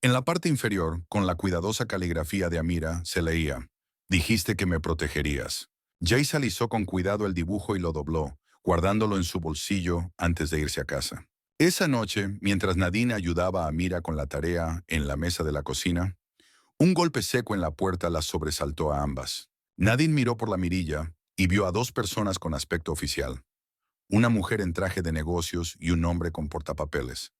En la parte inferior, con la cuidadosa caligrafía de Amira, se leía: «Dijiste que me protegerías». Jace alisó con cuidado el dibujo y lo dobló, guardándolo en su bolsillo antes de irse a casa. Esa noche, mientras Nadine ayudaba a Amira con la tarea en la mesa de la cocina, un golpe seco en la puerta las sobresaltó a ambas. Nadine miró por la mirilla y vio a dos personas con aspecto oficial, una mujer en traje de negocios y un hombre con portapapeles.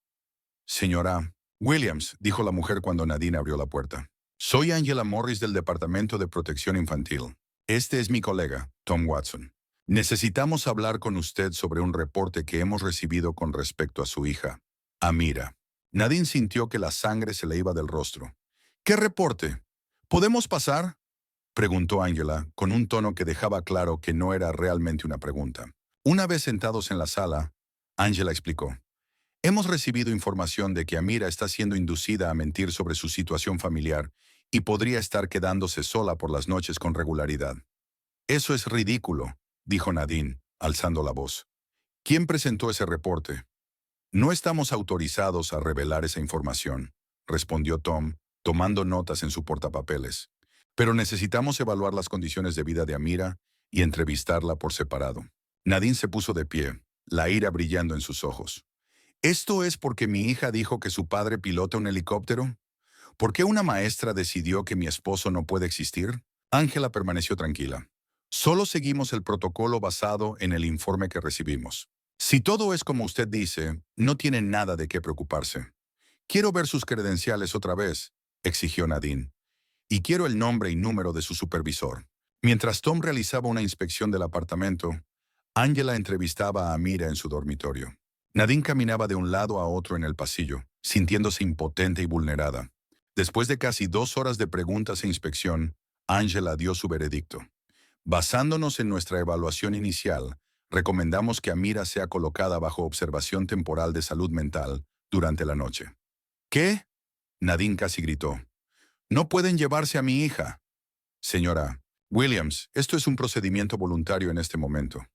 «Señora Williams», dijo la mujer cuando Nadine abrió la puerta. «Soy Angela Morris del Departamento de Protección Infantil. Este es mi colega, Tom Watson. Necesitamos hablar con usted sobre un reporte que hemos recibido con respecto a su hija, Amira». Nadine sintió que la sangre se le iba del rostro. «¿Qué reporte? ¿Podemos pasar?», preguntó Angela, con un tono que dejaba claro que no era realmente una pregunta. Una vez sentados en la sala, Angela explicó: «Hemos recibido información de que Amira está siendo inducida a mentir sobre su situación familiar y podría estar quedándose sola por las noches con regularidad». «Eso es ridículo», dijo Nadine, alzando la voz. «¿Quién presentó ese reporte?». «No estamos autorizados a revelar esa información», respondió Tom, tomando notas en su portapapeles. «Pero necesitamos evaluar las condiciones de vida de Amira y entrevistarla por separado». Nadine se puso de pie, la ira brillando en sus ojos. «¿Esto es porque mi hija dijo que su padre pilota un helicóptero? ¿Por qué una maestra decidió que mi esposo no puede existir?». Ángela permaneció tranquila. «Solo seguimos el protocolo basado en el informe que recibimos. Si todo es como usted dice, no tiene nada de qué preocuparse». «Quiero ver sus credenciales otra vez», exigió Nadine. «Y quiero el nombre y número de su supervisor». Mientras Tom realizaba una inspección del apartamento, Angela entrevistaba a Amira en su dormitorio. Nadine caminaba de un lado a otro en el pasillo, sintiéndose impotente y vulnerada. Después de casi 2 horas de preguntas e inspección, Angela dio su veredicto. «Basándonos en nuestra evaluación inicial, recomendamos que Amira sea colocada bajo observación temporal de salud mental durante la noche». «¿Qué?», Nadine casi gritó. «No pueden llevarse a mi hija». «Señora Williams, esto es un procedimiento voluntario en este momento»,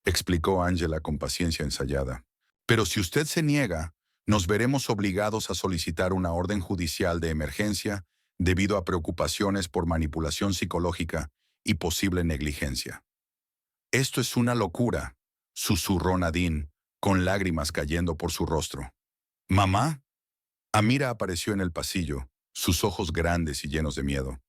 explicó Angela con paciencia ensayada. «Pero si usted se niega, nos veremos obligados a solicitar una orden judicial de emergencia debido a preocupaciones por manipulación psicológica y posible negligencia». «Esto es una locura», susurró Nadine, con lágrimas cayendo por su rostro. «¿Mamá?» Amira apareció en el pasillo, sus ojos grandes y llenos de miedo.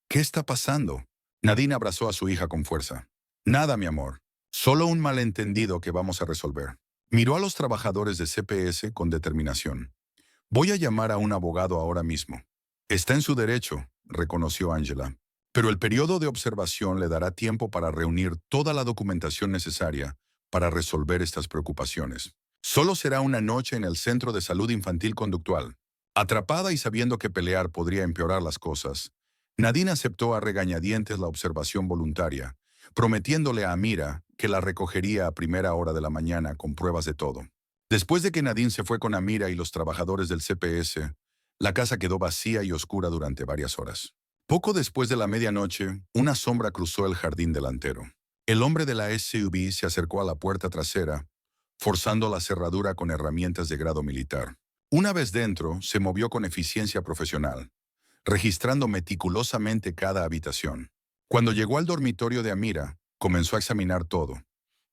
«¿Qué está pasando?» Nadine abrazó a su hija con fuerza. «Nada, mi amor. Solo un malentendido que vamos a resolver». Miró a los trabajadores de CPS con determinación. «Voy a llamar a un abogado ahora mismo». «Está en su derecho», reconoció Angela. «Pero el periodo de observación le dará tiempo para reunir toda la documentación necesaria para resolver estas preocupaciones. Solo será una noche en el Centro de Salud Infantil Conductual». Atrapada y sabiendo que pelear podría empeorar las cosas, Nadine aceptó a regañadientes la observación voluntaria, prometiéndole a Amira que la recogería a primera hora de la mañana con pruebas de todo. Después de que Nadine se fue con Amira y los trabajadores del CPS, la casa quedó vacía y oscura durante varias horas. Poco después de la medianoche, una sombra cruzó el jardín delantero. El hombre de la SUV se acercó a la puerta trasera, forzando la cerradura con herramientas de grado militar. Una vez dentro, se movió con eficiencia profesional, registrando meticulosamente cada habitación. Cuando llegó al dormitorio de Amira, comenzó a examinar todo.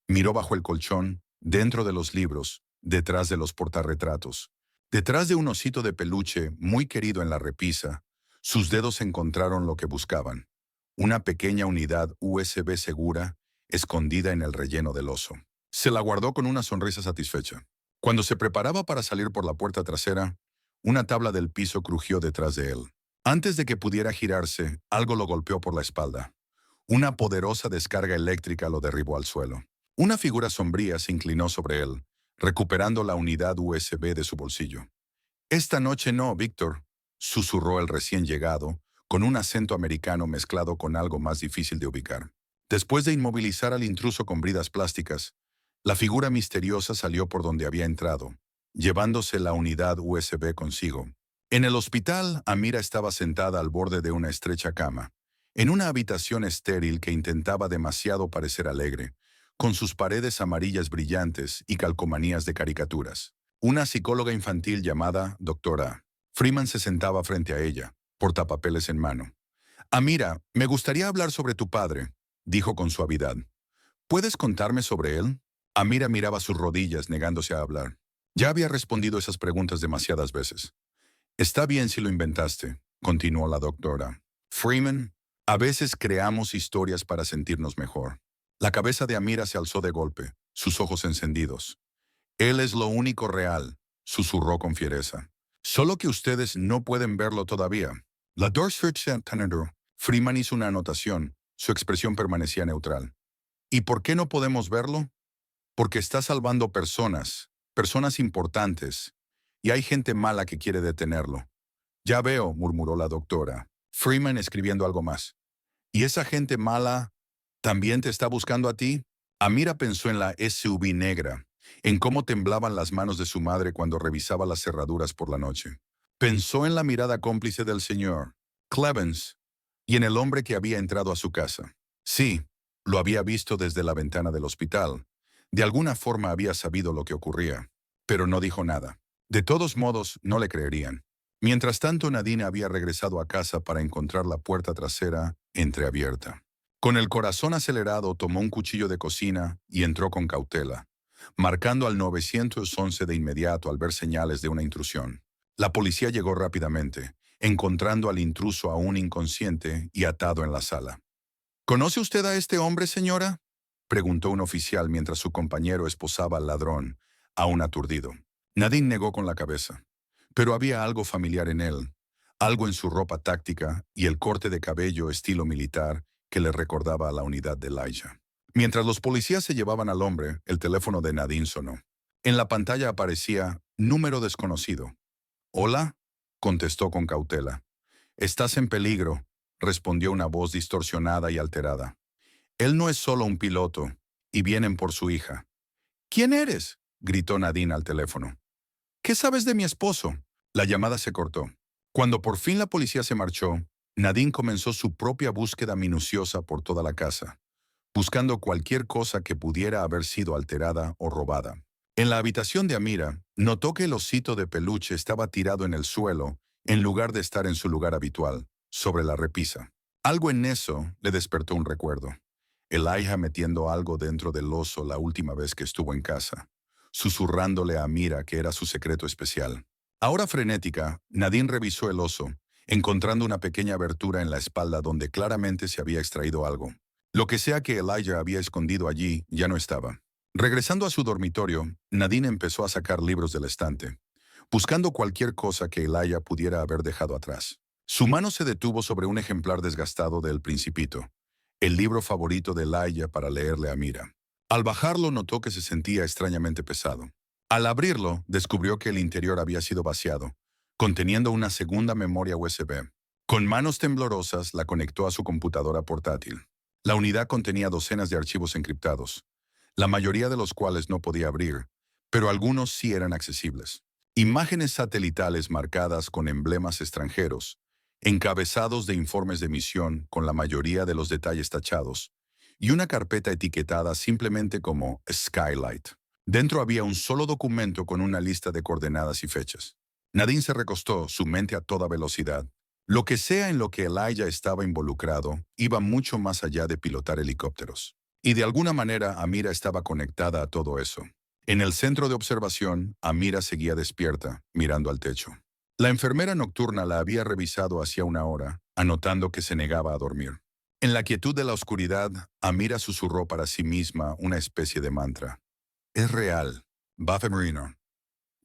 Miró bajo el colchón, dentro de los libros, detrás de los portarretratos. Detrás de un osito de peluche muy querido en la repisa, sus dedos encontraron lo que buscaban: una pequeña unidad USB segura, escondida en el relleno del oso. Se la guardó con una sonrisa satisfecha. Cuando se preparaba para salir por la puerta trasera, una tabla del piso crujió detrás de él. Antes de que pudiera girarse, algo lo golpeó por la espalda. Una poderosa descarga eléctrica lo derribó al suelo. Una figura sombría se inclinó sobre él, recuperando la unidad USB de su bolsillo. «Esta noche no, Víctor», susurró el recién llegado, con un acento americano mezclado con algo más difícil de ubicar. Después de inmovilizar al intruso con bridas plásticas, la figura misteriosa salió por donde había entrado, llevándose la unidad USB consigo. En el hospital, Amira estaba sentada al borde de una estrecha cama, en una habitación estéril que intentaba demasiado parecer alegre, con sus paredes amarillas brillantes y calcomanías de caricaturas. Una psicóloga infantil llamada Dra. Freeman se sentaba frente a ella, portapapeles en mano. «Amira, me gustaría hablar sobre tu padre», dijo con suavidad. «¿Puedes contarme sobre él?» Amira miraba sus rodillas, negándose a hablar. Ya había respondido esas preguntas demasiadas veces. «Está bien si lo inventaste», continuó la doctora Freeman. «A veces creamos historias para sentirnos mejor». La cabeza de Amira se alzó de golpe, sus ojos encendidos. «Él es lo único real», susurró con fiereza. «Solo que ustedes no pueden verlo todavía». La Dorset Freeman hizo una anotación, su expresión permanecía neutral. «¿Y por qué no podemos verlo?» «Porque está salvando personas, personas importantes, y hay gente mala que quiere detenerlo». «Ya veo», murmuró la doctora Freeman escribiendo algo más. «¿Y esa gente mala también te está buscando a ti?» Amira pensó en la SUV negra, en cómo temblaban las manos de su madre cuando revisaba las cerraduras por la noche. Pensó en la mirada cómplice del señor Clevens y en el hombre que había entrado a su casa. Sí, lo había visto desde la ventana del hospital. De alguna forma había sabido lo que ocurría, pero no dijo nada. De todos modos, no le creerían. Mientras tanto, Nadine había regresado a casa para encontrar la puerta trasera entreabierta. Con el corazón acelerado, tomó un cuchillo de cocina y entró con cautela, marcando al 911 de inmediato al ver señales de una intrusión. La policía llegó rápidamente, encontrando al intruso aún inconsciente y atado en la sala. «¿Conoce usted a este hombre, señora?», preguntó un oficial mientras su compañero esposaba al ladrón, aún aturdido. Nadine negó con la cabeza. Pero había algo familiar en él, algo en su ropa táctica y el corte de cabello estilo militar que le recordaba a la unidad de Elijah. Mientras los policías se llevaban al hombre, el teléfono de Nadine sonó. En la pantalla aparecía «número desconocido». «¿Hola?», contestó con cautela. «Estás en peligro», respondió una voz distorsionada y alterada. «Él no es solo un piloto, y vienen por su hija». «¿Quién eres?», gritó Nadine al teléfono. «¿Qué sabes de mi esposo?». La llamada se cortó. Cuando por fin la policía se marchó, Nadine comenzó su propia búsqueda minuciosa por toda la casa, buscando cualquier cosa que pudiera haber sido alterada o robada. En la habitación de Amira, notó que el osito de peluche estaba tirado en el suelo en lugar de estar en su lugar habitual, sobre la repisa. Algo en eso le despertó un recuerdo. Elijah metiendo algo dentro del oso la última vez que estuvo en casa. susurrándole a Amira que era su secreto especial. Ahora frenética, Nadine revisó el oso, encontrando una pequeña abertura en la espalda donde claramente se había extraído algo. Lo que sea que Elijah había escondido allí ya no estaba. Regresando a su dormitorio, Nadine empezó a sacar libros del estante, buscando cualquier cosa que Elijah pudiera haber dejado atrás. Su mano se detuvo sobre un ejemplar desgastado de El Principito, el libro favorito de Elijah para leerle a Mira. Al bajarlo notó que se sentía extrañamente pesado. Al abrirlo, descubrió que el interior había sido vaciado, conteniendo una segunda memoria USB. Con manos temblorosas la conectó a su computadora portátil. La unidad contenía docenas de archivos encriptados, la mayoría de los cuales no podía abrir, pero algunos sí eran accesibles. Imágenes satelitales marcadas con emblemas extranjeros, encabezados de informes de misión con la mayoría de los detalles tachados, y una carpeta etiquetada simplemente como Skylight. Dentro había un solo documento con una lista de coordenadas y fechas. Nadine se recostó, su mente a toda velocidad. Lo que sea en lo que Elijah estaba involucrado iba mucho más allá de pilotar helicópteros. Y de alguna manera Amira estaba conectada a todo eso. En el centro de observación, Amira seguía despierta, mirando al techo. La enfermera nocturna la había revisado hacía una hora, anotando que se negaba a dormir. En la quietud de la oscuridad, Amira susurró para sí misma una especie de mantra. Es real. Buffy Marino.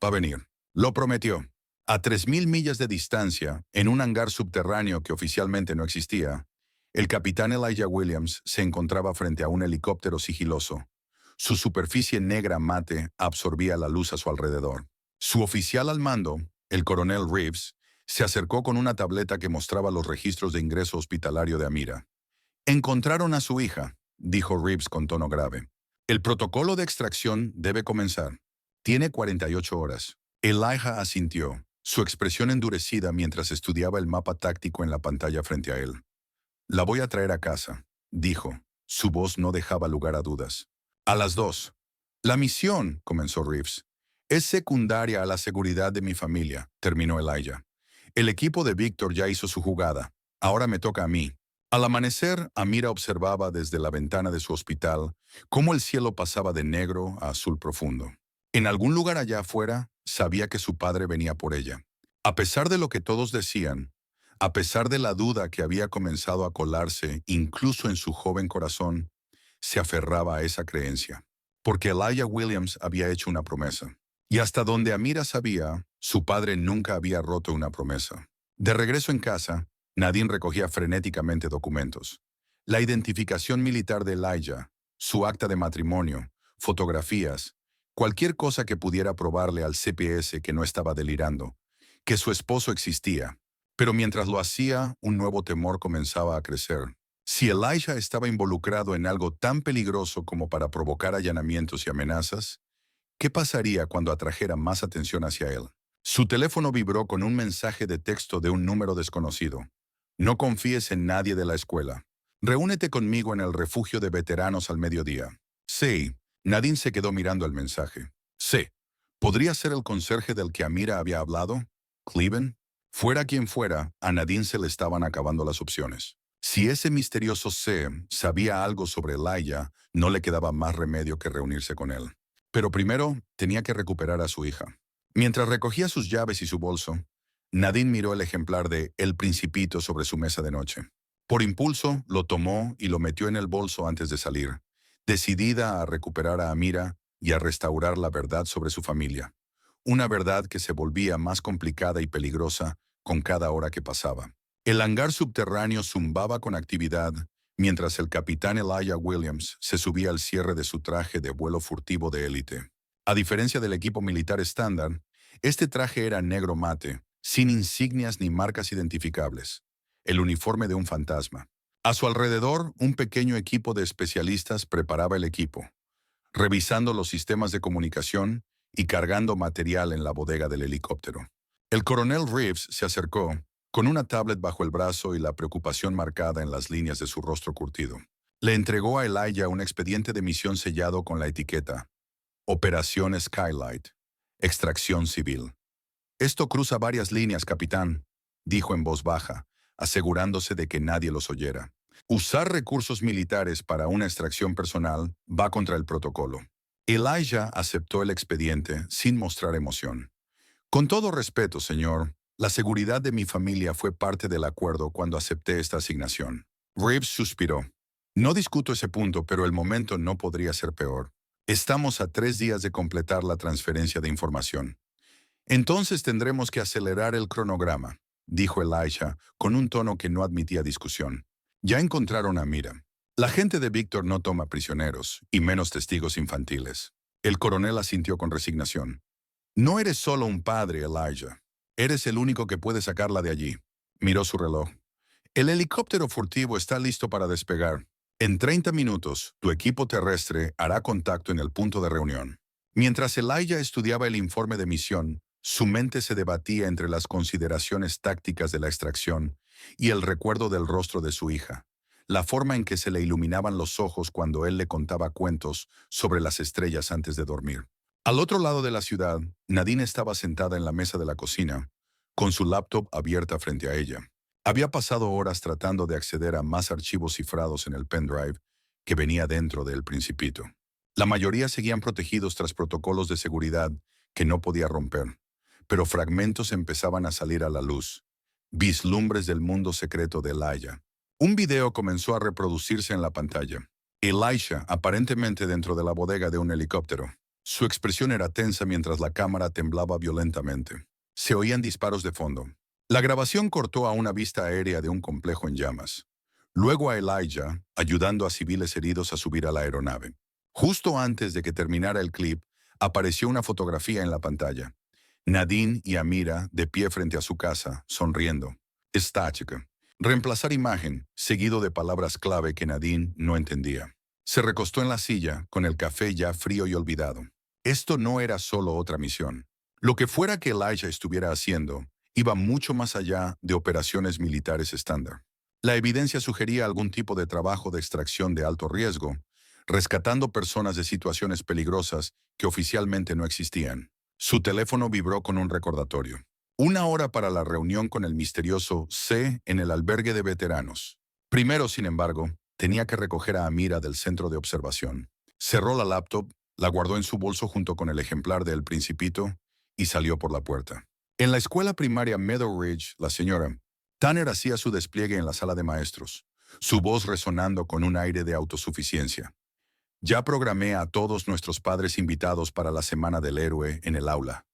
Va a venir. Lo prometió. A 3.000 millas de distancia, en un hangar subterráneo que oficialmente no existía, el capitán Elijah Williams se encontraba frente a un helicóptero sigiloso. Su superficie negra mate absorbía la luz a su alrededor. Su oficial al mando, el coronel Reeves, se acercó con una tableta que mostraba los registros de ingreso hospitalario de Amira. Encontraron a su hija, dijo Reeves con tono grave. El protocolo de extracción debe comenzar. Tiene 48 horas. Elijah asintió, su expresión endurecida mientras estudiaba el mapa táctico en la pantalla frente a él. La voy a traer a casa, dijo. Su voz no dejaba lugar a dudas. A las 2. La misión, comenzó Reeves, es secundaria a la seguridad de mi familia, terminó Elijah. El equipo de Víctor ya hizo su jugada. Ahora me toca a mí. Al amanecer, Amira observaba desde la ventana de su hospital cómo el cielo pasaba de negro a azul profundo. En algún lugar allá afuera, sabía que su padre venía por ella. A pesar de lo que todos decían, a pesar de la duda que había comenzado a colarse incluso en su joven corazón, se aferraba a esa creencia. Porque Elijah Williams había hecho una promesa. Y hasta donde Amira sabía, su padre nunca había roto una promesa. De regreso en casa, Nadine recogía frenéticamente documentos. La identificación militar de Elijah, su acta de matrimonio, fotografías, cualquier cosa que pudiera probarle al CPS que no estaba delirando, que su esposo existía. Pero mientras lo hacía, un nuevo temor comenzaba a crecer. Si Elijah estaba involucrado en algo tan peligroso como para provocar allanamientos y amenazas, ¿qué pasaría cuando atrajera más atención hacia él? Su teléfono vibró con un mensaje de texto de un número desconocido. No confíes en nadie de la escuela. Reúnete conmigo en el refugio de veteranos al mediodía. Sí. Nadine se quedó mirando el mensaje. Sí. ¿Podría ser el conserje del que Amira había hablado? ¿Cleven? Fuera quien fuera, a Nadine se le estaban acabando las opciones. Si ese misterioso C sabía algo sobre Elijah, no le quedaba más remedio que reunirse con él. Pero primero tenía que recuperar a su hija. Mientras recogía sus llaves y su bolso, Nadine miró el ejemplar de El Principito sobre su mesa de noche. Por impulso, lo tomó y lo metió en el bolso antes de salir, decidida a recuperar a Amira y a restaurar la verdad sobre su familia. Una verdad que se volvía más complicada y peligrosa con cada hora que pasaba. El hangar subterráneo zumbaba con actividad, mientras el capitán Elijah Williams se subía al cierre de su traje de vuelo furtivo de élite. A diferencia del equipo militar estándar, este traje era negro mate, sin insignias ni marcas identificables. El uniforme de un fantasma. A su alrededor, un pequeño equipo de especialistas preparaba el equipo, revisando los sistemas de comunicación y cargando material en la bodega del helicóptero. El coronel Reeves se acercó, con una tablet bajo el brazo y la preocupación marcada en las líneas de su rostro curtido. Le entregó a Elijah un expediente de misión sellado con la etiqueta Operación Skylight, extracción civil. Esto cruza varias líneas, capitán, dijo en voz baja, asegurándose de que nadie los oyera. Usar recursos militares para una extracción personal va contra el protocolo. Elijah aceptó el expediente sin mostrar emoción. Con todo respeto, señor, la seguridad de mi familia fue parte del acuerdo cuando acepté esta asignación. Reeves suspiró. No discuto ese punto, pero el momento no podría ser peor. Estamos a 3 días de completar la transferencia de información. Entonces tendremos que acelerar el cronograma, dijo Elijah con un tono que no admitía discusión. Ya encontraron a Mira. La gente de Víctor no toma prisioneros, y menos testigos infantiles. El coronel asintió con resignación. No eres solo un padre, Elijah. Eres el único que puede sacarla de allí. Miró su reloj. El helicóptero furtivo está listo para despegar. En 30 minutos, tu equipo terrestre hará contacto en el punto de reunión. Mientras Elijah estudiaba el informe de misión, su mente se debatía entre las consideraciones tácticas de la extracción y el recuerdo del rostro de su hija, la forma en que se le iluminaban los ojos cuando él le contaba cuentos sobre las estrellas antes de dormir. Al otro lado de la ciudad, Nadine estaba sentada en la mesa de la cocina, con su laptop abierta frente a ella. Había pasado horas tratando de acceder a más archivos cifrados en el pendrive que venía dentro del Principito. La mayoría seguían protegidos tras protocolos de seguridad que no podía romper, pero fragmentos empezaban a salir a la luz, vislumbres del mundo secreto de Elijah. Un video comenzó a reproducirse en la pantalla. Elijah, aparentemente dentro de la bodega de un helicóptero. Su expresión era tensa mientras la cámara temblaba violentamente. Se oían disparos de fondo. La grabación cortó a una vista aérea de un complejo en llamas. Luego a Elijah, ayudando a civiles heridos a subir a la aeronave. Justo antes de que terminara el clip, apareció una fotografía en la pantalla. Nadine y Amira de pie frente a su casa, sonriendo. Estática. Reemplazar imagen, seguido de palabras clave que Nadine no entendía. Se recostó en la silla, con el café ya frío y olvidado. Esto no era solo otra misión. Lo que fuera que Elijah estuviera haciendo, iba mucho más allá de operaciones militares estándar. La evidencia sugería algún tipo de trabajo de extracción de alto riesgo, rescatando personas de situaciones peligrosas que oficialmente no existían. Su teléfono vibró con un recordatorio. 1 hora para la reunión con el misterioso C en el albergue de veteranos. Primero, sin embargo, tenía que recoger a Amira del centro de observación. Cerró la laptop, la guardó en su bolso junto con el ejemplar de El Principito y salió por la puerta. En la escuela primaria Meadow Ridge, la señora Tanner hacía su despliegue en la sala de maestros, su voz resonando con un aire de autosuficiencia. Ya programé a todos nuestros padres invitados para la Semana del Héroe en el aula.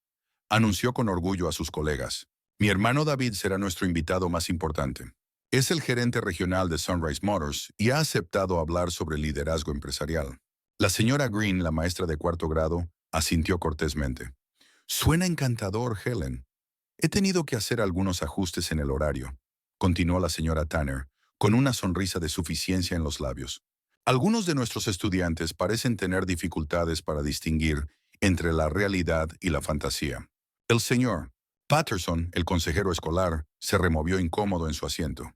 Anunció con orgullo a sus colegas. Mi hermano David será nuestro invitado más importante. Es el gerente regional de Sunrise Motors y ha aceptado hablar sobre liderazgo empresarial. La señora Green, la maestra de 4º grado, asintió cortésmente. Suena encantador, Helen. He tenido que hacer algunos ajustes en el horario, continuó la señora Tanner, con una sonrisa de suficiencia en los labios. Algunos de nuestros estudiantes parecen tener dificultades para distinguir entre la realidad y la fantasía. El señor Patterson, el consejero escolar, se removió incómodo en su asiento.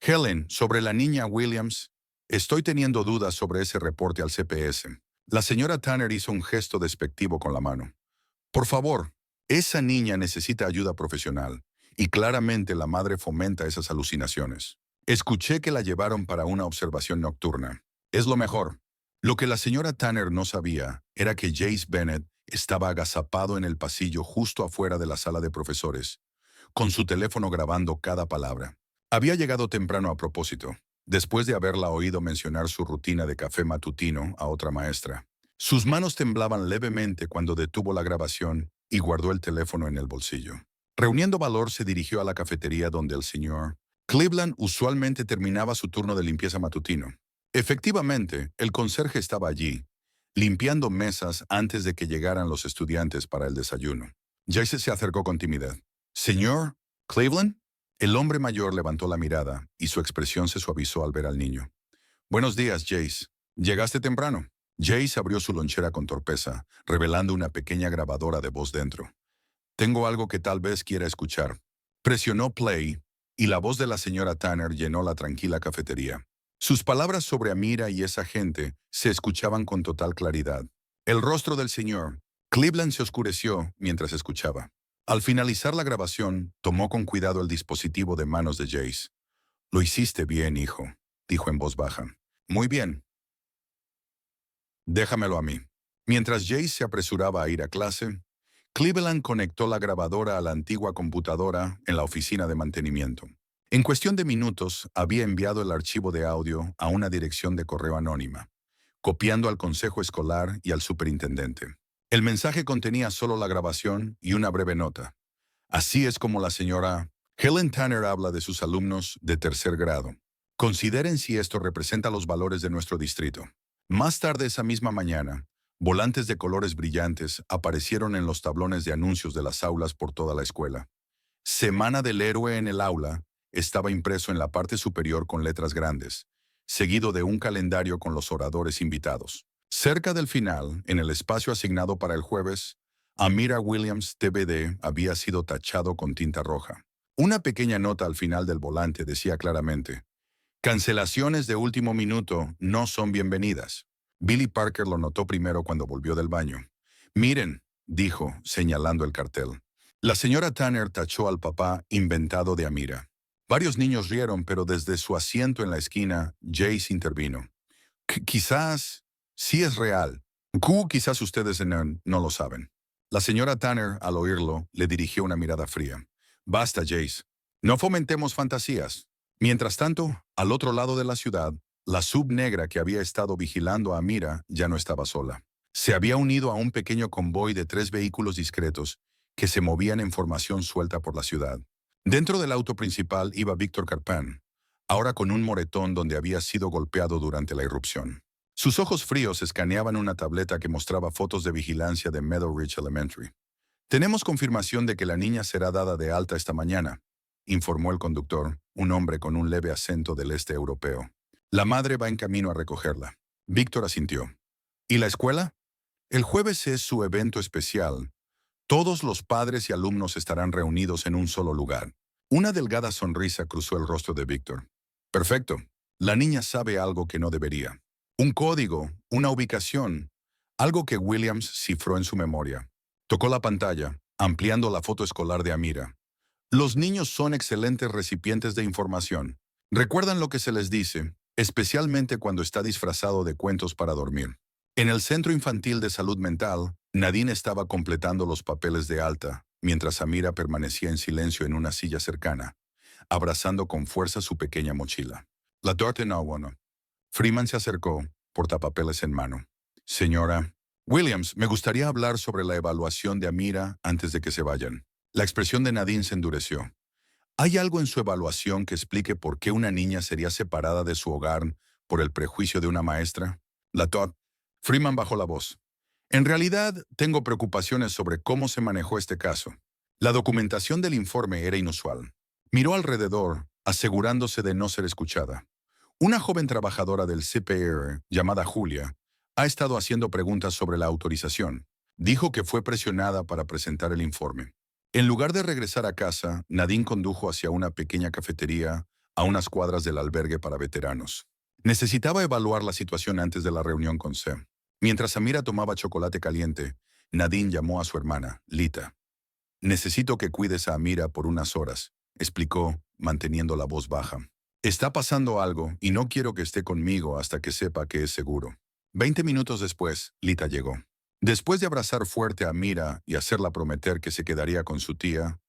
Helen, sobre la niña Williams, estoy teniendo dudas sobre ese reporte al CPS. La señora Tanner hizo un gesto despectivo con la mano. Por favor, esa niña necesita ayuda profesional, y claramente la madre fomenta esas alucinaciones. Escuché que la llevaron para una observación nocturna. Es lo mejor. Lo que la señora Tanner no sabía era que Jace Bennett estaba agazapado en el pasillo justo afuera de la sala de profesores, con su teléfono grabando cada palabra. Había llegado temprano a propósito, después de haberla oído mencionar su rutina de café matutino a otra maestra. Sus manos temblaban levemente cuando detuvo la grabación y guardó el teléfono en el bolsillo. Reuniendo valor, se dirigió a la cafetería donde el señor Cleveland usualmente terminaba su turno de limpieza matutino. Efectivamente, el conserje estaba allí, limpiando mesas antes de que llegaran los estudiantes para el desayuno. Jace se acercó con timidez. ¿Señor Cleveland? El hombre mayor levantó la mirada y su expresión se suavizó al ver al niño. Buenos días, Jace. ¿Llegaste temprano? Jace abrió su lonchera con torpeza, revelando una pequeña grabadora de voz dentro. Tengo algo que tal vez quiera escuchar. Presionó play y la voz de la señora Tanner llenó la tranquila cafetería. Sus palabras sobre Amira y esa gente se escuchaban con total claridad. El rostro del señor Cleveland se oscureció mientras escuchaba. Al finalizar la grabación, tomó con cuidado el dispositivo de manos de Jace. Lo hiciste bien, hijo, dijo en voz baja. Muy bien. Déjamelo a mí. Mientras Jace se apresuraba a ir a clase, Cleveland conectó la grabadora a la antigua computadora en la oficina de mantenimiento. En cuestión de minutos, había enviado el archivo de audio a una dirección de correo anónima, copiando al consejo escolar y al superintendente. El mensaje contenía solo la grabación y una breve nota. Así es como la señora Helen Tanner habla de sus alumnos de tercer grado. Consideren si esto representa los valores de nuestro distrito. Más tarde esa misma mañana, volantes de colores brillantes aparecieron en los tablones de anuncios de las aulas por toda la escuela. Semana del héroe en el aula estaba impreso en la parte superior con letras grandes, seguido de un calendario con los oradores invitados. Cerca del final, en el espacio asignado para el jueves, Amira Williams TBD había sido tachado con tinta roja. Una pequeña nota al final del volante decía claramente: cancelaciones de último minuto no son bienvenidas. Billy Parker lo notó primero cuando volvió del baño. Miren, dijo, señalando el cartel. La señora Tanner tachó al papá inventado de Amira. Varios niños rieron, pero desde su asiento en la esquina, Jace intervino. Quizás sí es real. Quizás ustedes no lo saben. La señora Tanner, al oírlo, le dirigió una mirada fría. Basta, Jace. No fomentemos fantasías. Mientras tanto, al otro lado de la ciudad, la sub negra que había estado vigilando a Amira ya no estaba sola. Se había unido a un pequeño convoy de 3 vehículos discretos que se movían en formación suelta por la ciudad. Dentro del auto principal iba Víctor Carpan, ahora con un moretón donde había sido golpeado durante la irrupción. Sus ojos fríos escaneaban una tableta que mostraba fotos de vigilancia de Meadow Ridge Elementary. Tenemos confirmación de que la niña será dada de alta esta mañana, informó el conductor, un hombre con un leve acento del este europeo. La madre va en camino a recogerla. Víctor asintió. ¿Y la escuela? El jueves es su evento especial. Todos los padres y alumnos estarán reunidos en un solo lugar. Una delgada sonrisa cruzó el rostro de Víctor. Perfecto. La niña sabe algo que no debería. Un código, una ubicación, algo que Williams cifró en su memoria. Tocó la pantalla, ampliando la foto escolar de Amira. Los niños son excelentes recipientes de información. Recuerdan lo que se les dice, especialmente cuando está disfrazado de cuentos para dormir. En el Centro Infantil de Salud Mental, Nadine estaba completando los papeles de alta, mientras Amira permanecía en silencio en una silla cercana, abrazando con fuerza su pequeña mochila. La torta no, bueno. Freeman se acercó, portapapeles en mano. Señora Williams, me gustaría hablar sobre la evaluación de Amira antes de que se vayan. La expresión de Nadine se endureció. ¿Hay algo en su evaluación que explique por qué una niña sería separada de su hogar por el prejuicio de una maestra? Freeman bajó la voz. En realidad, tengo preocupaciones sobre cómo se manejó este caso. La documentación del informe era inusual. Miró alrededor, asegurándose de no ser escuchada. Una joven trabajadora del CPR, llamada Julia, ha estado haciendo preguntas sobre la autorización. Dijo que fue presionada para presentar el informe. En lugar de regresar a casa, Nadine condujo hacia una pequeña cafetería a unas cuadras del albergue para veteranos. Necesitaba evaluar la situación antes de la reunión con Sam. Mientras Amira tomaba chocolate caliente, Nadine llamó a su hermana, Lita. Necesito que cuides a Amira por unas horas, explicó, manteniendo la voz baja. Está pasando algo y no quiero que esté conmigo hasta que sepa que es seguro. 20 minutos después, Lita llegó. Después de abrazar fuerte a Amira y hacerla prometer que se quedaría con su tía,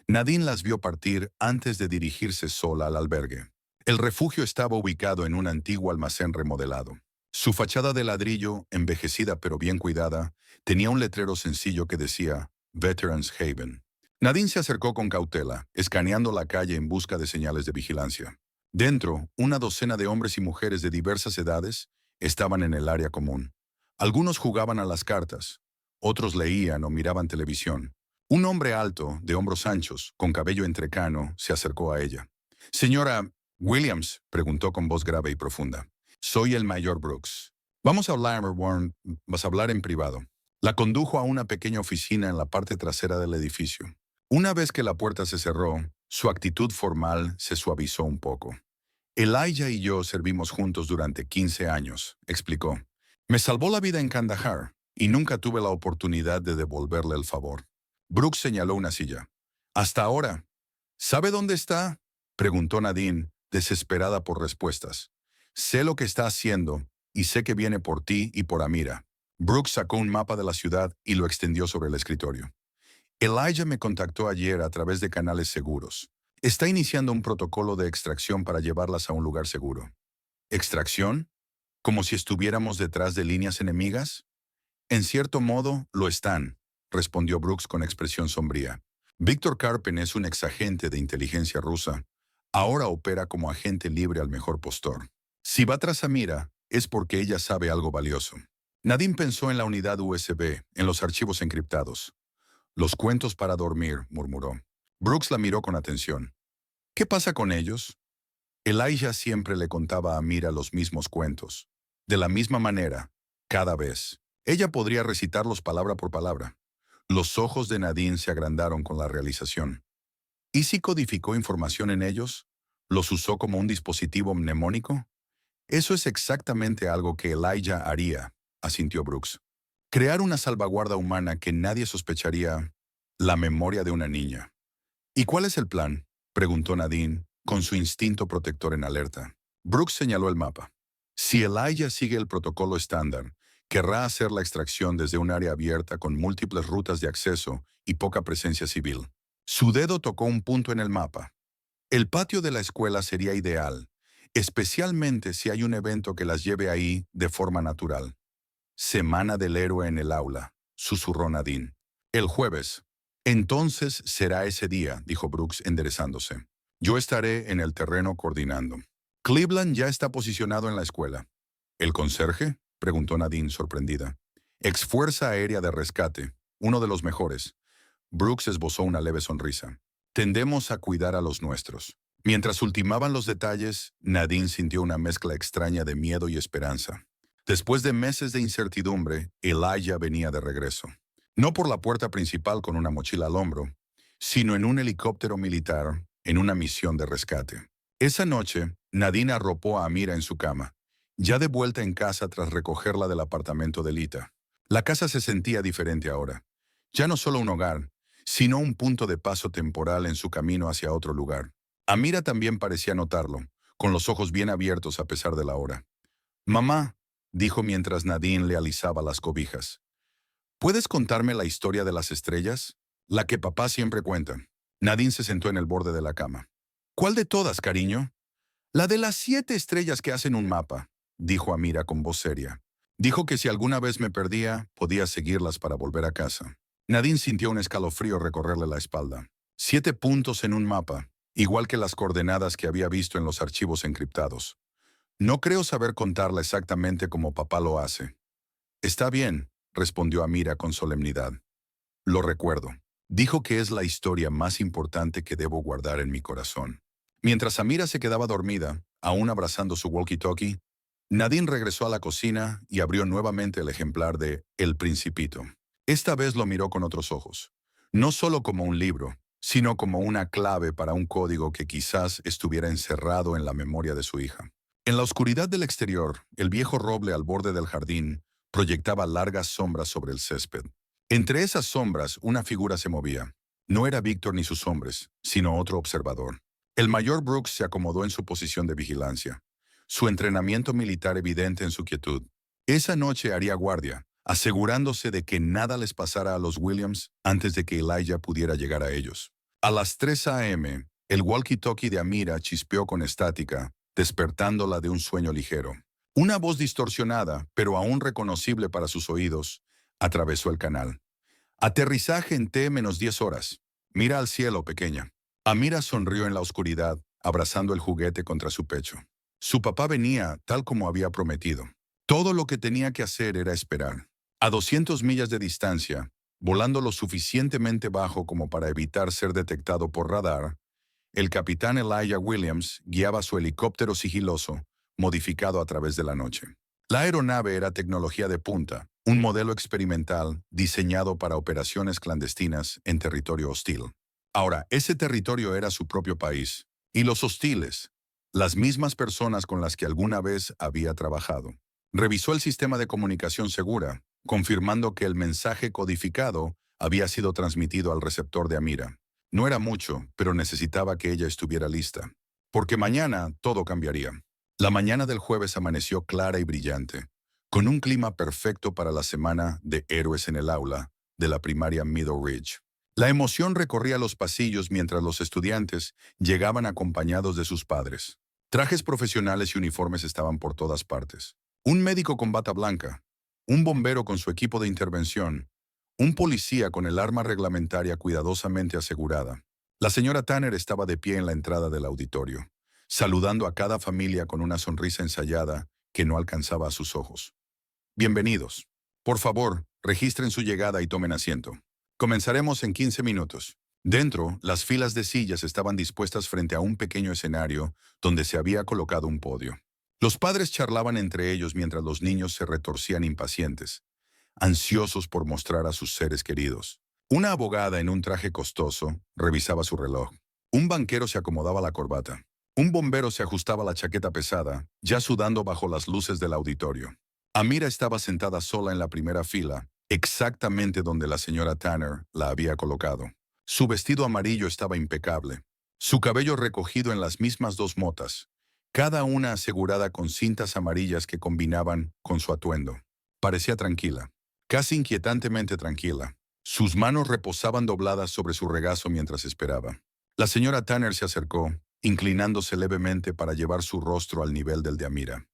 Nadine las vio partir antes de dirigirse sola al albergue. El refugio estaba ubicado en un antiguo almacén remodelado. Su fachada de ladrillo, envejecida pero bien cuidada, tenía un letrero sencillo que decía Veterans Haven. Nadine se acercó con cautela, escaneando la calle en busca de señales de vigilancia. Dentro, una docena de hombres y mujeres de diversas edades estaban en el área común. Algunos jugaban a las cartas, otros leían o miraban televisión. Un hombre alto, de hombros anchos, con cabello entrecano, se acercó a ella. Señora Williams, preguntó con voz grave y profunda. Soy el mayor Brooks. Vamos a hablar, Warren. Vas a hablar en privado. La condujo a una pequeña oficina en la parte trasera del edificio. Una vez que la puerta se cerró, su actitud formal se suavizó un poco. Elijah y yo servimos juntos durante 15 años, explicó. Me salvó la vida en Kandahar y nunca tuve la oportunidad de devolverle el favor. Brooks señaló una silla. Hasta ahora. ¿Sabe dónde está? Preguntó Nadine, desesperada por respuestas. Sé lo que está haciendo y sé que viene por ti y por Amira. Brooks sacó un mapa de la ciudad y lo extendió sobre el escritorio. Elijah me contactó ayer a través de canales seguros. Está iniciando un protocolo de extracción para llevarlas a un lugar seguro. ¿Extracción? ¿Como si estuviéramos detrás de líneas enemigas? En cierto modo, lo están, respondió Brooks con expresión sombría. Víctor Karpen es un exagente de inteligencia rusa. Ahora opera como agente libre al mejor postor. Si va tras Amira, es porque ella sabe algo valioso. Nadine pensó en la unidad USB, en los archivos encriptados. Los cuentos para dormir, murmuró. Brooks la miró con atención. ¿Qué pasa con ellos? Elijah siempre le contaba a Amira los mismos cuentos. De la misma manera, cada vez. Ella podría recitarlos palabra por palabra. Los ojos de Nadine se agrandaron con la realización. ¿Y si codificó información en ellos? ¿Los usó como un dispositivo mnemónico? Eso es exactamente algo que Elijah haría, asintió Brooks. Crear una salvaguarda humana que nadie sospecharía, la memoria de una niña. ¿Y cuál es el plan?, preguntó Nadine, con su instinto protector en alerta. Brooks señaló el mapa. Si Elijah sigue el protocolo estándar, querrá hacer la extracción desde un área abierta con múltiples rutas de acceso y poca presencia civil. Su dedo tocó un punto en el mapa. El patio de la escuela sería ideal, especialmente si hay un evento que las lleve ahí de forma natural. Semana del héroe en el aula, susurró Nadine. El jueves. Entonces será ese día, dijo Brooks enderezándose. Yo estaré en el terreno coordinando. Cleveland ya está posicionado en la escuela. ¿El conserje?, preguntó Nadine sorprendida. Ex Fuerza Aérea de Rescate, uno de los mejores. Brooks esbozó una leve sonrisa. Tendemos a cuidar a los nuestros. Mientras ultimaban los detalles, Nadine sintió una mezcla extraña de miedo y esperanza. Después de meses de incertidumbre, Elijah venía de regreso. No por la puerta principal con una mochila al hombro, sino en un helicóptero militar, en una misión de rescate. Esa noche, Nadine arropó a Amira en su cama, ya de vuelta en casa tras recogerla del apartamento de Lita. La casa se sentía diferente ahora. Ya no solo un hogar, sino un punto de paso temporal en su camino hacia otro lugar. Amira también parecía notarlo, con los ojos bien abiertos a pesar de la hora. «Mamá», dijo mientras Nadine le alisaba las cobijas. «¿Puedes contarme la historia de las estrellas? La que papá siempre cuenta». Nadine se sentó en el borde de la cama. «¿Cuál de todas, cariño?» «La de las 7 estrellas que hacen un mapa», dijo Amira con voz seria. Dijo que si alguna vez me perdía, podía seguirlas para volver a casa. Nadine sintió un escalofrío recorrerle la espalda. 7 puntos en un mapa, igual que las coordenadas que había visto en los archivos encriptados. «No creo saber contarla exactamente como papá lo hace». «Está bien», respondió Amira con solemnidad. «Lo recuerdo. Dijo que es la historia más importante que debo guardar en mi corazón». Mientras Amira se quedaba dormida, aún abrazando su walkie-talkie, Nadine regresó a la cocina y abrió nuevamente el ejemplar de El Principito. Esta vez lo miró con otros ojos. No solo como un libro, sino como una clave para un código que quizás estuviera encerrado en la memoria de su hija. En la oscuridad del exterior, el viejo roble al borde del jardín proyectaba largas sombras sobre el césped. Entre esas sombras, una figura se movía. No era Víctor ni sus hombres, sino otro observador. El mayor Brooks se acomodó en su posición de vigilancia, su entrenamiento militar evidente en su quietud. Esa noche haría guardia, asegurándose de que nada les pasara a los Williams antes de que Elijah pudiera llegar a ellos. A las 3 a.m., el walkie-talkie de Amira chispeó con estática, despertándola de un sueño ligero. Una voz distorsionada, pero aún reconocible para sus oídos, atravesó el canal. «Aterrizaje en T-10 horas. Mira al cielo, pequeña». Amira sonrió en la oscuridad, abrazando el juguete contra su pecho. Su papá venía tal como había prometido. Todo lo que tenía que hacer era esperar. A 200 millas de distancia, volando lo suficientemente bajo como para evitar ser detectado por radar, el capitán Elijah Williams guiaba su helicóptero sigiloso, modificado a través de la noche. La aeronave era tecnología de punta, un modelo experimental diseñado para operaciones clandestinas en territorio hostil. Ahora, ese territorio era su propio país, y los hostiles, las mismas personas con las que alguna vez había trabajado. Revisó el sistema de comunicación segura, confirmando que el mensaje codificado había sido transmitido al receptor de Amira. No era mucho, pero necesitaba que ella estuviera lista, porque mañana todo cambiaría. La mañana del jueves amaneció clara y brillante, con un clima perfecto para la semana de héroes en el aula de la primaria Middle Ridge. La emoción recorría los pasillos mientras los estudiantes llegaban acompañados de sus padres. Trajes profesionales y uniformes estaban por todas partes. Un médico con bata blanca, un bombero con su equipo de intervención, un policía con el arma reglamentaria cuidadosamente asegurada. La señora Tanner estaba de pie en la entrada del auditorio, saludando a cada familia con una sonrisa ensayada que no alcanzaba a sus ojos. Bienvenidos. Por favor, registren su llegada y tomen asiento. Comenzaremos en 15 minutos. Dentro, las filas de sillas estaban dispuestas frente a un pequeño escenario donde se había colocado un podio. Los padres charlaban entre ellos mientras los niños se retorcían impacientes, ansiosos por mostrar a sus seres queridos. Una abogada en un traje costoso revisaba su reloj. Un banquero se acomodaba la corbata. Un bombero se ajustaba la chaqueta pesada, ya sudando bajo las luces del auditorio. Amira estaba sentada sola en la primera fila, exactamente donde la señora Tanner la había colocado. Su vestido amarillo estaba impecable, su cabello recogido en las mismas dos motas, cada una asegurada con cintas amarillas que combinaban con su atuendo. Parecía tranquila, casi inquietantemente tranquila. Sus manos reposaban dobladas sobre su regazo mientras esperaba. La señora Tanner se acercó, inclinándose levemente para llevar su rostro al nivel del de Amira.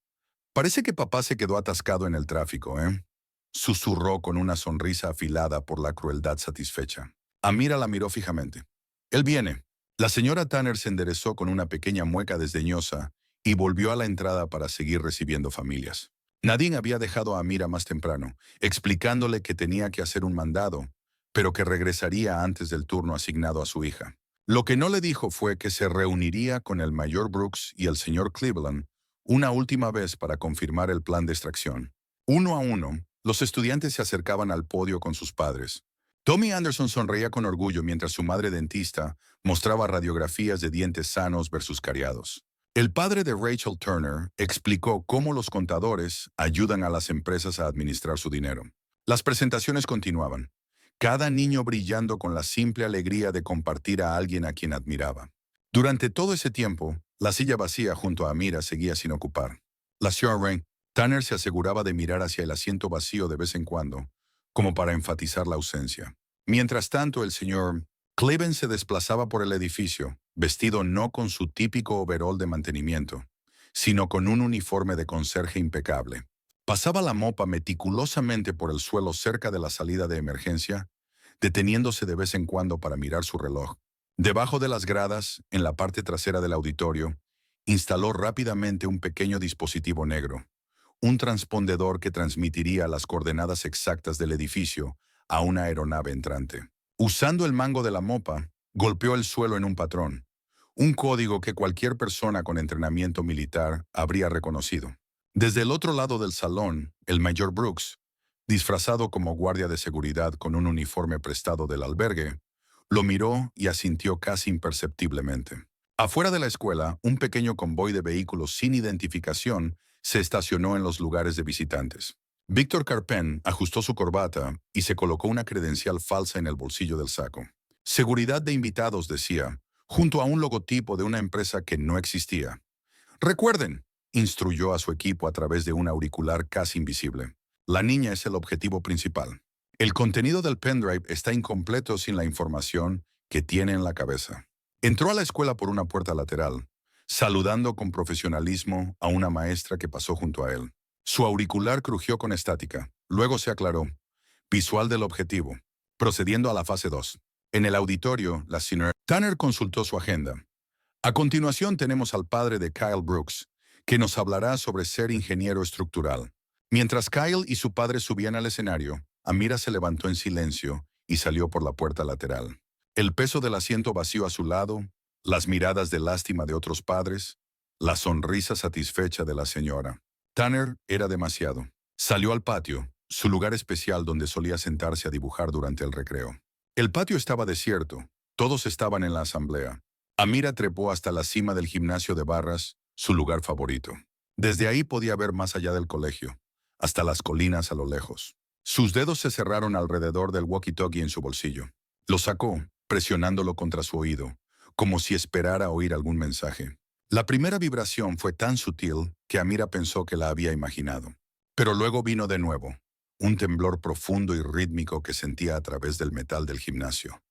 Parece que papá se quedó atascado en el tráfico, ¿eh? Susurró con una sonrisa afilada por la crueldad satisfecha. Amira la miró fijamente. Él viene. La señora Tanner se enderezó con una pequeña mueca desdeñosa y volvió a la entrada para seguir recibiendo familias. Nadine había dejado a Amira más temprano, explicándole que tenía que hacer un mandado, pero que regresaría antes del turno asignado a su hija. Lo que no le dijo fue que se reuniría con el mayor Brooks y el señor Cleveland una última vez para confirmar el plan de extracción. Uno a uno, los estudiantes se acercaban al podio con sus padres. Tommy Anderson sonreía con orgullo mientras su madre dentista mostraba radiografías de dientes sanos versus cariados. El padre de Rachel Turner explicó cómo los contadores ayudan a las empresas a administrar su dinero. Las presentaciones continuaban, cada niño brillando con la simple alegría de compartir a alguien a quien admiraba. Durante todo ese tiempo, la silla vacía junto a Amira seguía sin ocupar. La señora Tanner se aseguraba de mirar hacia el asiento vacío de vez en cuando, como para enfatizar la ausencia. Mientras tanto, el señor Cleveland se desplazaba por el edificio, vestido no con su típico overol de mantenimiento, sino con un uniforme de conserje impecable. Pasaba la mopa meticulosamente por el suelo cerca de la salida de emergencia, deteniéndose de vez en cuando para mirar su reloj. Debajo de las gradas, en la parte trasera del auditorio, instaló rápidamente un pequeño dispositivo negro, un transpondedor que transmitiría las coordenadas exactas del edificio a una aeronave entrante. Usando el mango de la mopa, golpeó el suelo en un patrón, un código que cualquier persona con entrenamiento militar habría reconocido. Desde el otro lado del salón, el mayor Brooks, disfrazado como guardia de seguridad con un uniforme prestado del albergue, lo miró y asintió casi imperceptiblemente. Afuera de la escuela, un pequeño convoy de vehículos sin identificación se estacionó en los lugares de visitantes. Víctor Carpen ajustó su corbata y se colocó una credencial falsa en el bolsillo del saco. Seguridad de invitados, decía, junto a un logotipo de una empresa que no existía. Recuerden, instruyó a su equipo a través de un auricular casi invisible. La niña es el objetivo principal. El contenido del pendrive está incompleto sin la información que tiene en la cabeza. Entró a la escuela por una puerta lateral, saludando con profesionalismo a una maestra que pasó junto a él. Su auricular crujió con estática. Luego se aclaró. Visual del objetivo. Procediendo a la fase 2. En el auditorio, la señora Tanner consultó su agenda. A continuación tenemos al padre de Kyle Brooks, que nos hablará sobre ser ingeniero estructural. Mientras Kyle y su padre subían al escenario, Amira se levantó en silencio y salió por la puerta lateral. El peso del asiento vacío a su lado, las miradas de lástima de otros padres, la sonrisa satisfecha de la señora. Tanner era demasiado. Salió al patio, su lugar especial donde solía sentarse a dibujar durante el recreo. El patio estaba desierto, todos estaban en la asamblea. Amira trepó hasta la cima del gimnasio de barras, su lugar favorito. Desde ahí podía ver más allá del colegio, hasta las colinas a lo lejos. Sus dedos se cerraron alrededor del walkie-talkie en su bolsillo. Lo sacó, presionándolo contra su oído, como si esperara oír algún mensaje. La primera vibración fue tan sutil que Amira pensó que la había imaginado. Pero luego vino de nuevo, un temblor profundo y rítmico que sentía a través del metal del gimnasio.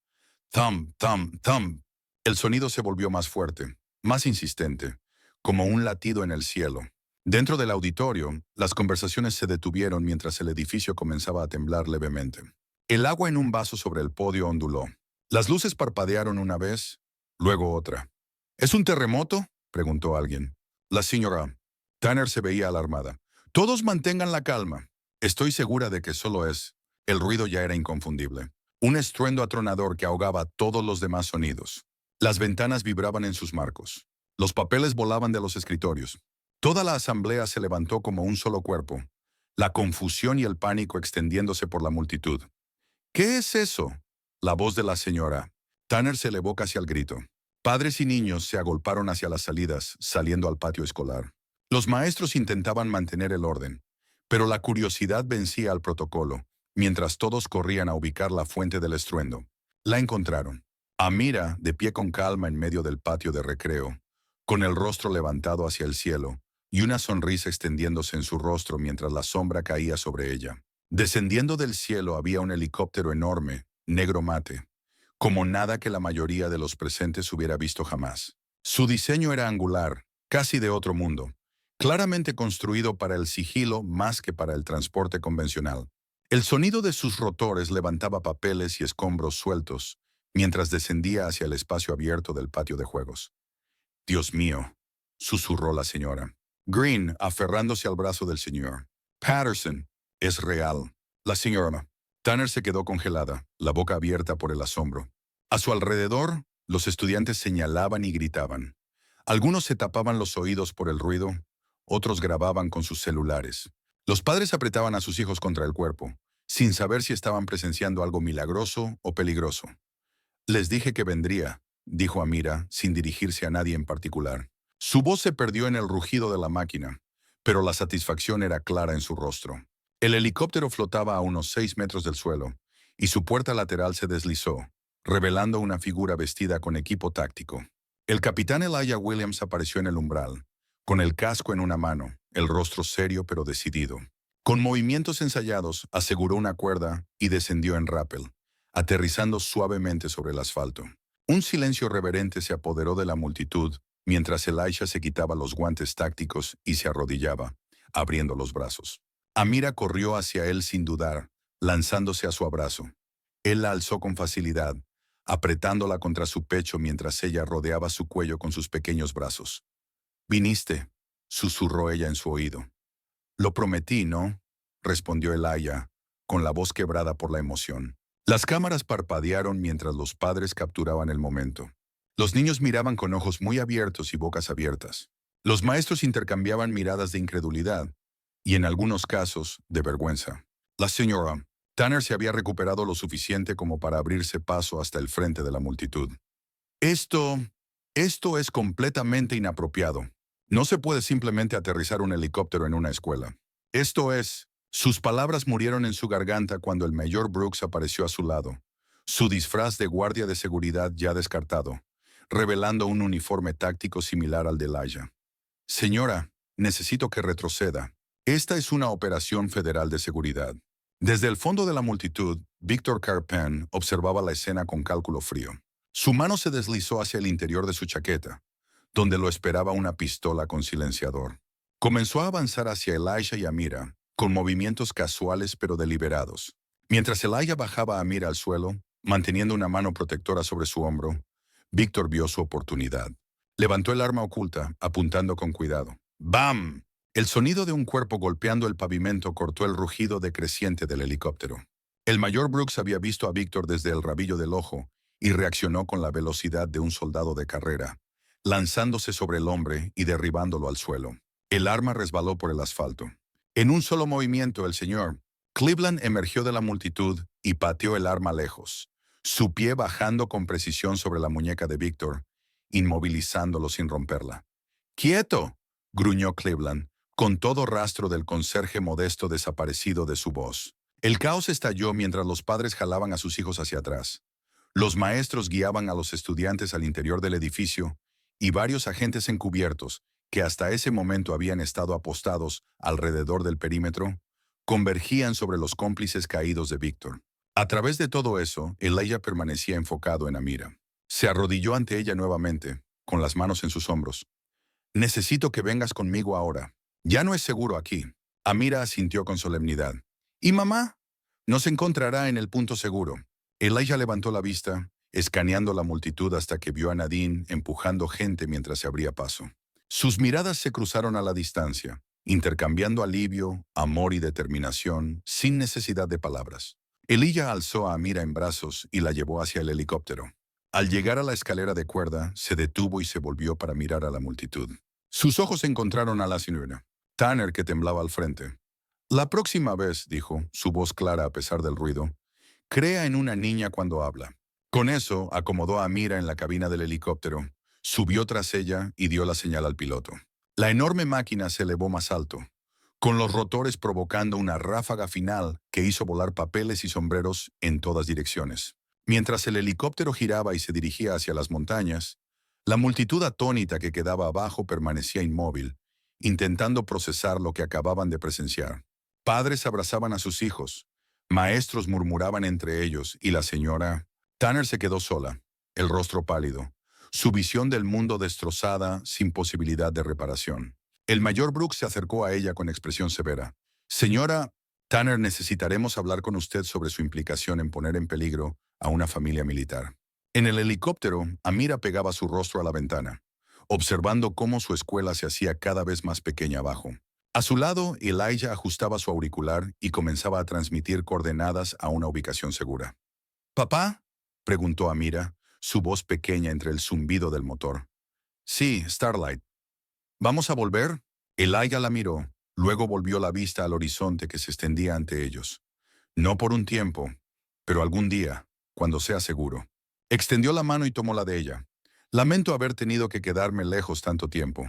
Thump, thump, thump. El sonido se volvió más fuerte, más insistente, como un latido en el cielo. Dentro del auditorio, las conversaciones se detuvieron mientras el edificio comenzaba a temblar levemente. El agua en un vaso sobre el podio onduló. Las luces parpadearon una vez, luego otra. ¿Es un terremoto?, preguntó alguien. La señora Tanner se veía alarmada. Todos mantengan la calma. Estoy segura de que solo es. El ruido ya era inconfundible. Un estruendo atronador que ahogaba todos los demás sonidos. Las ventanas vibraban en sus marcos. Los papeles volaban de los escritorios. Toda la asamblea se levantó como un solo cuerpo, la confusión y el pánico extendiéndose por la multitud. ¿Qué es eso? La voz de la señora Tanner se elevó casi al grito. Padres y niños se agolparon hacia las salidas, saliendo al patio escolar. Los maestros intentaban mantener el orden, pero la curiosidad vencía al protocolo, mientras todos corrían a ubicar la fuente del estruendo. La encontraron. Amira, de pie con calma en medio del patio de recreo, con el rostro levantado hacia el cielo, y una sonrisa extendiéndose en su rostro mientras la sombra caía sobre ella. Descendiendo del cielo había un helicóptero enorme, negro mate, como nada que la mayoría de los presentes hubiera visto jamás. Su diseño era angular, casi de otro mundo, claramente construido para el sigilo más que para el transporte convencional. El sonido de sus rotores levantaba papeles y escombros sueltos, mientras descendía hacia el espacio abierto del patio de juegos. «Dios mío», susurró la señora Green, aferrándose al brazo del señor Patterson. «Es real». La señora Tanner se quedó congelada, la boca abierta por el asombro. A su alrededor, los estudiantes señalaban y gritaban. Algunos se tapaban los oídos por el ruido, otros grababan con sus celulares. Los padres apretaban a sus hijos contra el cuerpo, sin saber si estaban presenciando algo milagroso o peligroso. «Les dije que vendría», dijo Amira, sin dirigirse a nadie en particular. Su voz se perdió en el rugido de la máquina, pero la satisfacción era clara en su rostro. El helicóptero flotaba a unos 6 metros del suelo, y su puerta lateral se deslizó, revelando una figura vestida con equipo táctico. El capitán Elijah Williams apareció en el umbral, con el casco en una mano, el rostro serio pero decidido. Con movimientos ensayados, aseguró una cuerda y descendió en rappel, aterrizando suavemente sobre el asfalto. Un silencio reverente se apoderó de la multitud mientras Elijah se quitaba los guantes tácticos y se arrodillaba, abriendo los brazos. Amira corrió hacia él sin dudar, lanzándose a su abrazo. Él la alzó con facilidad, apretándola contra su pecho mientras ella rodeaba su cuello con sus pequeños brazos. «Viniste», susurró ella en su oído. «Lo prometí, ¿no?», respondió Elijah, con la voz quebrada por la emoción. Las cámaras parpadearon mientras los padres capturaban el momento. Los niños miraban con ojos muy abiertos y bocas abiertas. Los maestros intercambiaban miradas de incredulidad y, en algunos casos, de vergüenza. La señora Tanner se había recuperado lo suficiente como para abrirse paso hasta el frente de la multitud. Esto es completamente inapropiado. No se puede simplemente aterrizar un helicóptero en una escuela. Sus palabras murieron en su garganta cuando el mayor Brooks apareció a su lado, su disfraz de guardia de seguridad ya descartado, revelando un uniforme táctico similar al de Elijah. «Señora, necesito que retroceda. Esta es una operación federal de seguridad». Desde el fondo de la multitud, Víctor Carpen observaba la escena con cálculo frío. Su mano se deslizó hacia el interior de su chaqueta, donde lo esperaba una pistola con silenciador. Comenzó a avanzar hacia Elijah y Amira, con movimientos casuales pero deliberados. Mientras Elijah bajaba a Amira al suelo, manteniendo una mano protectora sobre su hombro, Víctor vio su oportunidad. Levantó el arma oculta, apuntando con cuidado. ¡Bam! El sonido de un cuerpo golpeando el pavimento cortó el rugido decreciente del helicóptero. El mayor Brooks había visto a Víctor desde el rabillo del ojo y reaccionó con la velocidad de un soldado de carrera, lanzándose sobre el hombre y derribándolo al suelo. El arma resbaló por el asfalto. En un solo movimiento, el señor Cleveland emergió de la multitud y pateó el arma lejos, su pie bajando con precisión sobre la muñeca de Víctor, inmovilizándolo sin romperla. «¡Quieto!», gruñó Cleveland, con todo rastro del conserje modesto desaparecido de su voz. El caos estalló mientras los padres jalaban a sus hijos hacia atrás. Los maestros guiaban a los estudiantes al interior del edificio y varios agentes encubiertos, que hasta ese momento habían estado apostados alrededor del perímetro, convergían sobre los cómplices caídos de Víctor. A través de todo eso, Elijah permanecía enfocado en Amira. Se arrodilló ante ella nuevamente, con las manos en sus hombros. «Necesito que vengas conmigo ahora. Ya no es seguro aquí». Amira asintió con solemnidad. «¿Y mamá?» «Nos encontrará en el punto seguro». Elijah levantó la vista, escaneando la multitud hasta que vio a Nadine empujando gente mientras se abría paso. Sus miradas se cruzaron a la distancia, intercambiando alivio, amor y determinación, sin necesidad de palabras. Elijah alzó a Amira en brazos y la llevó hacia el helicóptero. Al llegar a la escalera de cuerda, se detuvo y se volvió para mirar a la multitud. Sus ojos encontraron a la señora Tanner, que temblaba al frente. «La próxima vez», dijo, su voz clara a pesar del ruido, «crea en una niña cuando habla». Con eso, acomodó a Amira en la cabina del helicóptero, subió tras ella y dio la señal al piloto. La enorme máquina se elevó más alto, con los rotores provocando una ráfaga final que hizo volar papeles y sombreros en todas direcciones. Mientras el helicóptero giraba y se dirigía hacia las montañas, la multitud atónita que quedaba abajo permanecía inmóvil, intentando procesar lo que acababan de presenciar. Padres abrazaban a sus hijos, maestros murmuraban entre ellos y la señora Tanner se quedó sola, el rostro pálido, su visión del mundo destrozada sin posibilidad de reparación. El mayor Brooks se acercó a ella con expresión severa. «Señora Tanner, necesitaremos hablar con usted sobre su implicación en poner en peligro a una familia militar». En el helicóptero, Amira pegaba su rostro a la ventana, observando cómo su escuela se hacía cada vez más pequeña abajo. A su lado, Elijah ajustaba su auricular y comenzaba a transmitir coordenadas a una ubicación segura. «¿Papá?», preguntó Amira, su voz pequeña entre el zumbido del motor. «Sí, Starlight». «¿Vamos a volver?». Elijah la miró, luego volvió la vista al horizonte que se extendía ante ellos. «No por un tiempo, pero algún día, cuando sea seguro». Extendió la mano y tomó la de ella. «Lamento haber tenido que quedarme lejos tanto tiempo».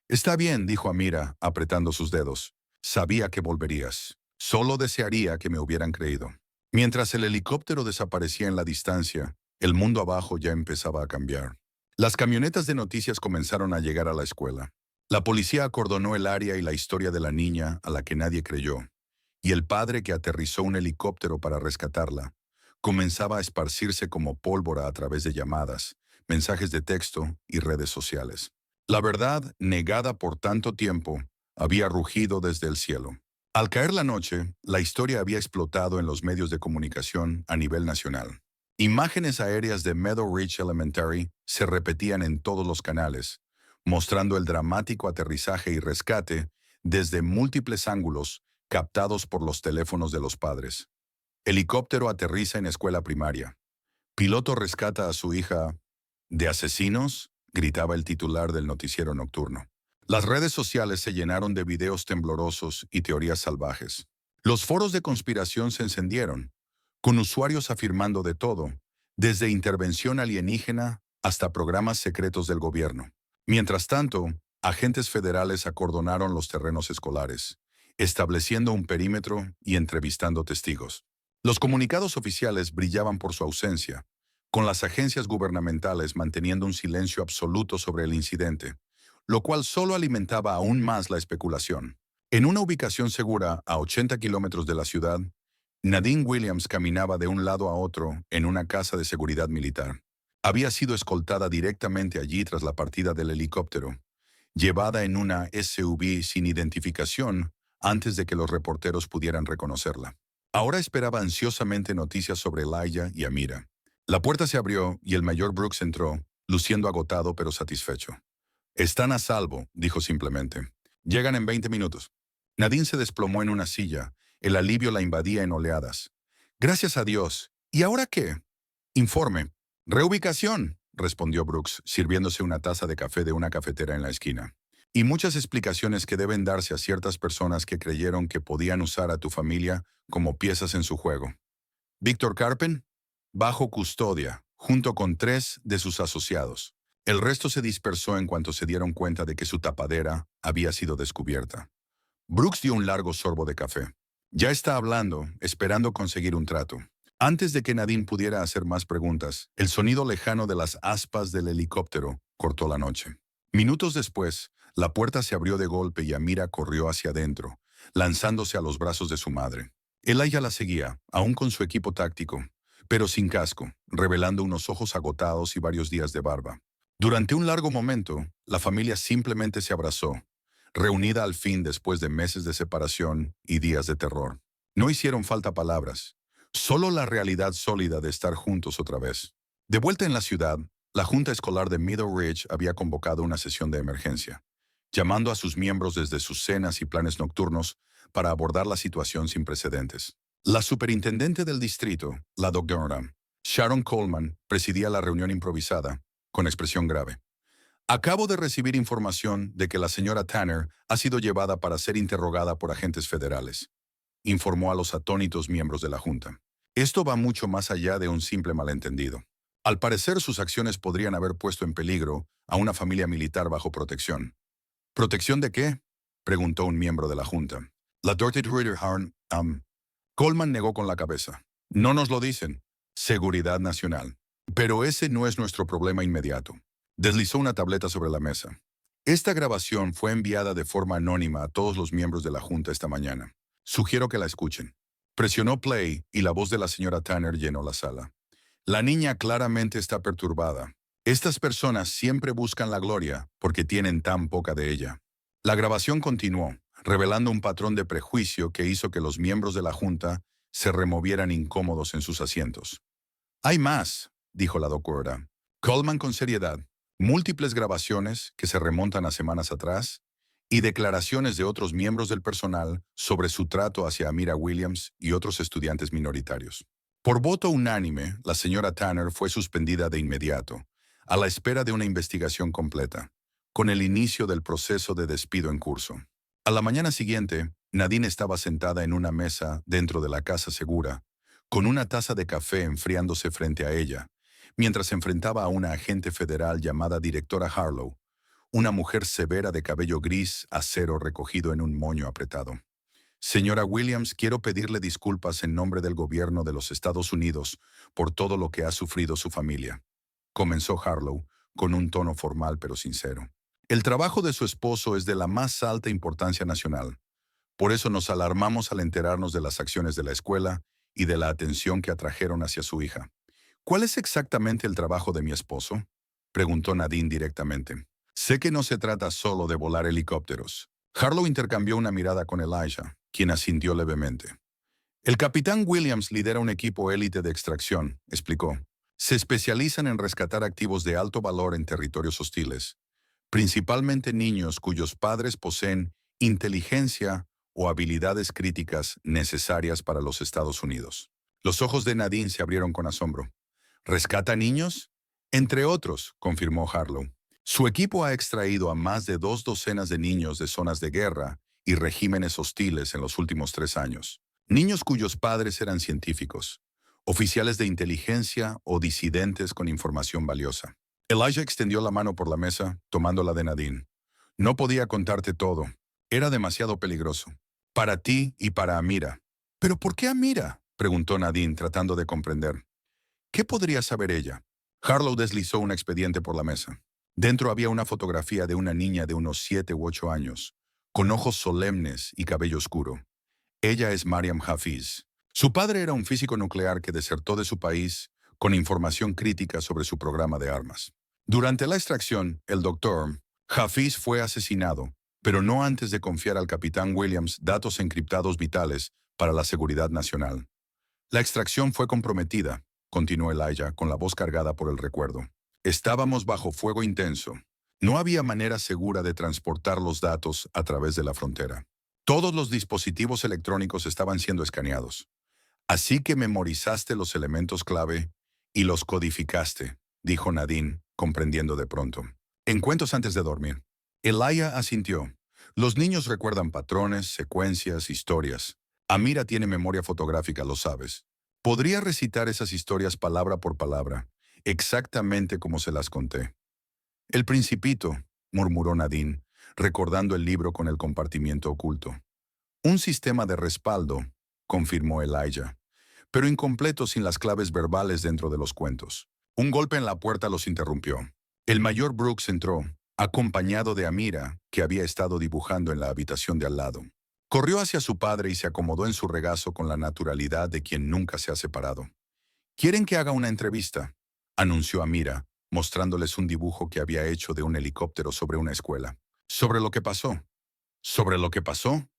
«Está bien», dijo Amira, apretando sus dedos. «Sabía que volverías. Solo desearía que me hubieran creído». Mientras el helicóptero desaparecía en la distancia, el mundo abajo ya empezaba a cambiar. Las camionetas de noticias comenzaron a llegar a la escuela. La policía acordonó el área y la historia de la niña a la que nadie creyó, y el padre que aterrizó un helicóptero para rescatarla comenzaba a esparcirse como pólvora a través de llamadas, mensajes de texto y redes sociales. La verdad, negada por tanto tiempo, había rugido desde el cielo. Al caer la noche, la historia había explotado en los medios de comunicación a nivel nacional. Imágenes aéreas de Meadow Ridge Elementary se repetían en todos los canales, mostrando el dramático aterrizaje y rescate desde múltiples ángulos captados por los teléfonos de los padres. Helicóptero aterriza en escuela primaria. Piloto rescata a su hija. ¿De asesinos?, gritaba el titular del noticiero nocturno. Las redes sociales se llenaron de videos temblorosos y teorías salvajes. Los foros de conspiración se encendieron, con usuarios afirmando de todo, desde intervención alienígena hasta programas secretos del gobierno. Mientras tanto, agentes federales acordonaron los terrenos escolares, estableciendo un perímetro y entrevistando testigos. Los comunicados oficiales brillaban por su ausencia, con las agencias gubernamentales manteniendo un silencio absoluto sobre el incidente, lo cual solo alimentaba aún más la especulación. En una ubicación segura a 80 kilómetros de la ciudad, Nadine Williams caminaba de un lado a otro en una casa de seguridad militar. Había sido escoltada directamente allí tras la partida del helicóptero, llevada en una SUV sin identificación antes de que los reporteros pudieran reconocerla. Ahora esperaba ansiosamente noticias sobre Elijah y Amira. La puerta se abrió y el mayor Brooks entró, luciendo agotado pero satisfecho. «Están a salvo», dijo simplemente. «Llegan en 20 minutos». Nadine se desplomó en una silla. El alivio la invadía en oleadas. «Gracias a Dios. ¿Y ahora qué?» «Informe». «Reubicación», respondió Brooks, sirviéndose una taza de café de una cafetera en la esquina. «Y muchas explicaciones que deben darse a ciertas personas que creyeron que podían usar a tu familia como piezas en su juego. Víctor Carpen, bajo custodia, junto con 3 de sus asociados. El resto se dispersó en cuanto se dieron cuenta de que su tapadera había sido descubierta». Brooks dio un largo sorbo de café. Ya está hablando, esperando conseguir un trato. Antes de que Nadine pudiera hacer más preguntas, el sonido lejano de las aspas del helicóptero cortó la noche. Minutos después, La puerta se abrió de golpe y Amira corrió hacia adentro, lanzándose a los brazos de su madre. Elijah la seguía, aún con su equipo táctico, pero sin casco, revelando unos ojos agotados y varios días de barba. Durante un largo momento, la familia simplemente se abrazó, reunida al fin después de meses de separación y días de terror. No hicieron falta palabras, solo la realidad sólida de estar juntos otra vez. De vuelta en la ciudad, la Junta Escolar de Middle Ridge había convocado una sesión de emergencia, llamando a sus miembros desde sus cenas y planes nocturnos para abordar la situación sin precedentes. La superintendente del distrito, la doctora Sharon Coleman, presidía la reunión improvisada, con expresión grave. Acabo de recibir información de que la señora Tanner ha sido llevada para ser interrogada por agentes federales, informó a los atónitos miembros de la Junta. Esto va mucho más allá de un simple malentendido. Al parecer, sus acciones podrían haber puesto en peligro a una familia militar bajo protección. ¿Protección de qué?, preguntó un miembro de la Junta. La Dorothy Ritterhorn, Coleman negó con la cabeza. No nos lo dicen. Seguridad nacional. Pero ese no es nuestro problema inmediato. Deslizó una tableta sobre la mesa. Esta grabación fue enviada de forma anónima a todos los miembros de la Junta esta mañana. Sugiero que la escuchen. Presionó play y la voz de la señora Tanner llenó la sala. La niña claramente está perturbada. Estas personas siempre buscan la gloria porque tienen tan poca de ella. La grabación continuó, revelando un patrón de prejuicio que hizo que los miembros de la Junta se removieran incómodos en sus asientos. Hay más, dijo la doctora Coleman con seriedad. Múltiples grabaciones que se remontan a semanas atrás y declaraciones de otros miembros del personal sobre su trato hacia Amira Williams y otros estudiantes minoritarios. Por voto unánime, la señora Tanner fue suspendida de inmediato, a la espera de una investigación completa, con el inicio del proceso de despido en curso. A la mañana siguiente, Nadine estaba sentada en una mesa dentro de la casa segura, con una taza de café enfriándose frente a ella, mientras se enfrentaba a una agente federal llamada directora Harlow, una mujer severa de cabello gris acero recogido en un moño apretado. Señora Williams, quiero pedirle disculpas en nombre del gobierno de los Estados Unidos por todo lo que ha sufrido su familia, comenzó Harlow, con un tono formal pero sincero. El trabajo de su esposo es de la más alta importancia nacional. Por eso nos alarmamos al enterarnos de las acciones de la escuela y de la atención que atrajeron hacia su hija. ¿Cuál es exactamente el trabajo de mi esposo?, preguntó Nadine directamente. Sé que no se trata solo de volar helicópteros. Harlow intercambió una mirada con Elijah, quien asintió levemente. El capitán Williams lidera un equipo élite de extracción, explicó. Se especializan en rescatar activos de alto valor en territorios hostiles, principalmente niños cuyos padres poseen inteligencia o habilidades críticas necesarias para los Estados Unidos. Los ojos de Nadine se abrieron con asombro. ¿Rescata niños? Entre otros, confirmó Harlow. Su equipo ha extraído a más de 2 docenas de niños de zonas de guerra y regímenes hostiles en los últimos 3 años. Niños cuyos padres eran científicos, oficiales de inteligencia o disidentes con información valiosa. Elijah extendió la mano por la mesa, tomando la de Nadine. No podía contarte todo. Era demasiado peligroso. Para ti y para Amira. ¿Pero por qué Amira?, preguntó Nadine, tratando de comprender. ¿Qué podría saber ella? Harlow deslizó un expediente por la mesa. Dentro había una fotografía de una niña de unos 7 u 8 años, con ojos solemnes y cabello oscuro. Ella es Mariam Hafiz. Su padre era un físico nuclear que desertó de su país con información crítica sobre su programa de armas. Durante la extracción, el doctor Hafiz fue asesinado, pero no antes de confiar al capitán Williams datos encriptados vitales para la seguridad nacional. La extracción fue comprometida, continuó Elijah con la voz cargada por el recuerdo. Estábamos bajo fuego intenso. No había manera segura de transportar los datos a través de la frontera. Todos los dispositivos electrónicos estaban siendo escaneados. Así que memorizaste los elementos clave y los codificaste, dijo Nadine, comprendiendo de pronto. En cuentos antes de dormir. Elijah asintió. Los niños recuerdan patrones, secuencias, historias. Amira tiene memoria fotográfica, lo sabes. Podría recitar esas historias palabra por palabra, exactamente como se las conté. El Principito, murmuró Nadine, recordando el libro con el compartimiento oculto. Un sistema de respaldo, confirmó Elijah, pero incompleto sin las claves verbales dentro de los cuentos. Un golpe en la puerta los interrumpió. El mayor Brooks entró, acompañado de Amira, que había estado dibujando en la habitación de al lado. Corrió hacia su padre y se acomodó en su regazo con la naturalidad de quien nunca se ha separado. «¿Quieren que haga una entrevista?», anunció Amira, mostrándoles un dibujo que había hecho de un helicóptero sobre una escuela. «¿Sobre lo que pasó?». «¿Sobre lo que pasó?».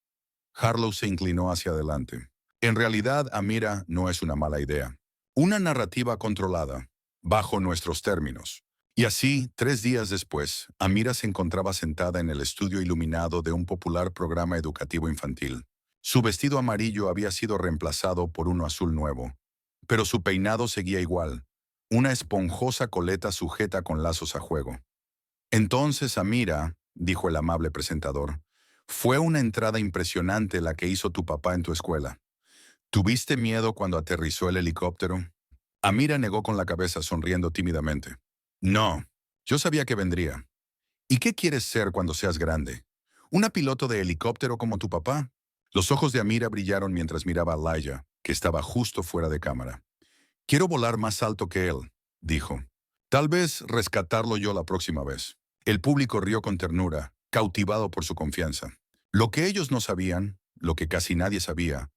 Harlow se inclinó hacia adelante. «En realidad, Amira, no es una mala idea. Una narrativa controlada, bajo nuestros términos». Y así, 3 días después, Amira se encontraba sentada en el estudio iluminado de un popular programa educativo infantil. Su vestido amarillo había sido reemplazado por uno azul nuevo, pero su peinado seguía igual, una esponjosa coleta sujeta con lazos a juego. «Entonces, Amira», dijo el amable presentador, «fue una entrada impresionante la que hizo tu papá en tu escuela. ¿Tuviste miedo cuando aterrizó el helicóptero?». Amira negó con la cabeza, sonriendo tímidamente. «No, yo sabía que vendría». «¿Y qué quieres ser cuando seas grande? ¿Una piloto de helicóptero como tu papá?». Los ojos de Amira brillaron mientras miraba a Elijah, que estaba justo fuera de cámara. «Quiero volar más alto que él», dijo. «Tal vez rescatarlo yo la próxima vez». El público rió con ternura, cautivado por su confianza. Lo que ellos no sabían, lo que casi nadie sabía,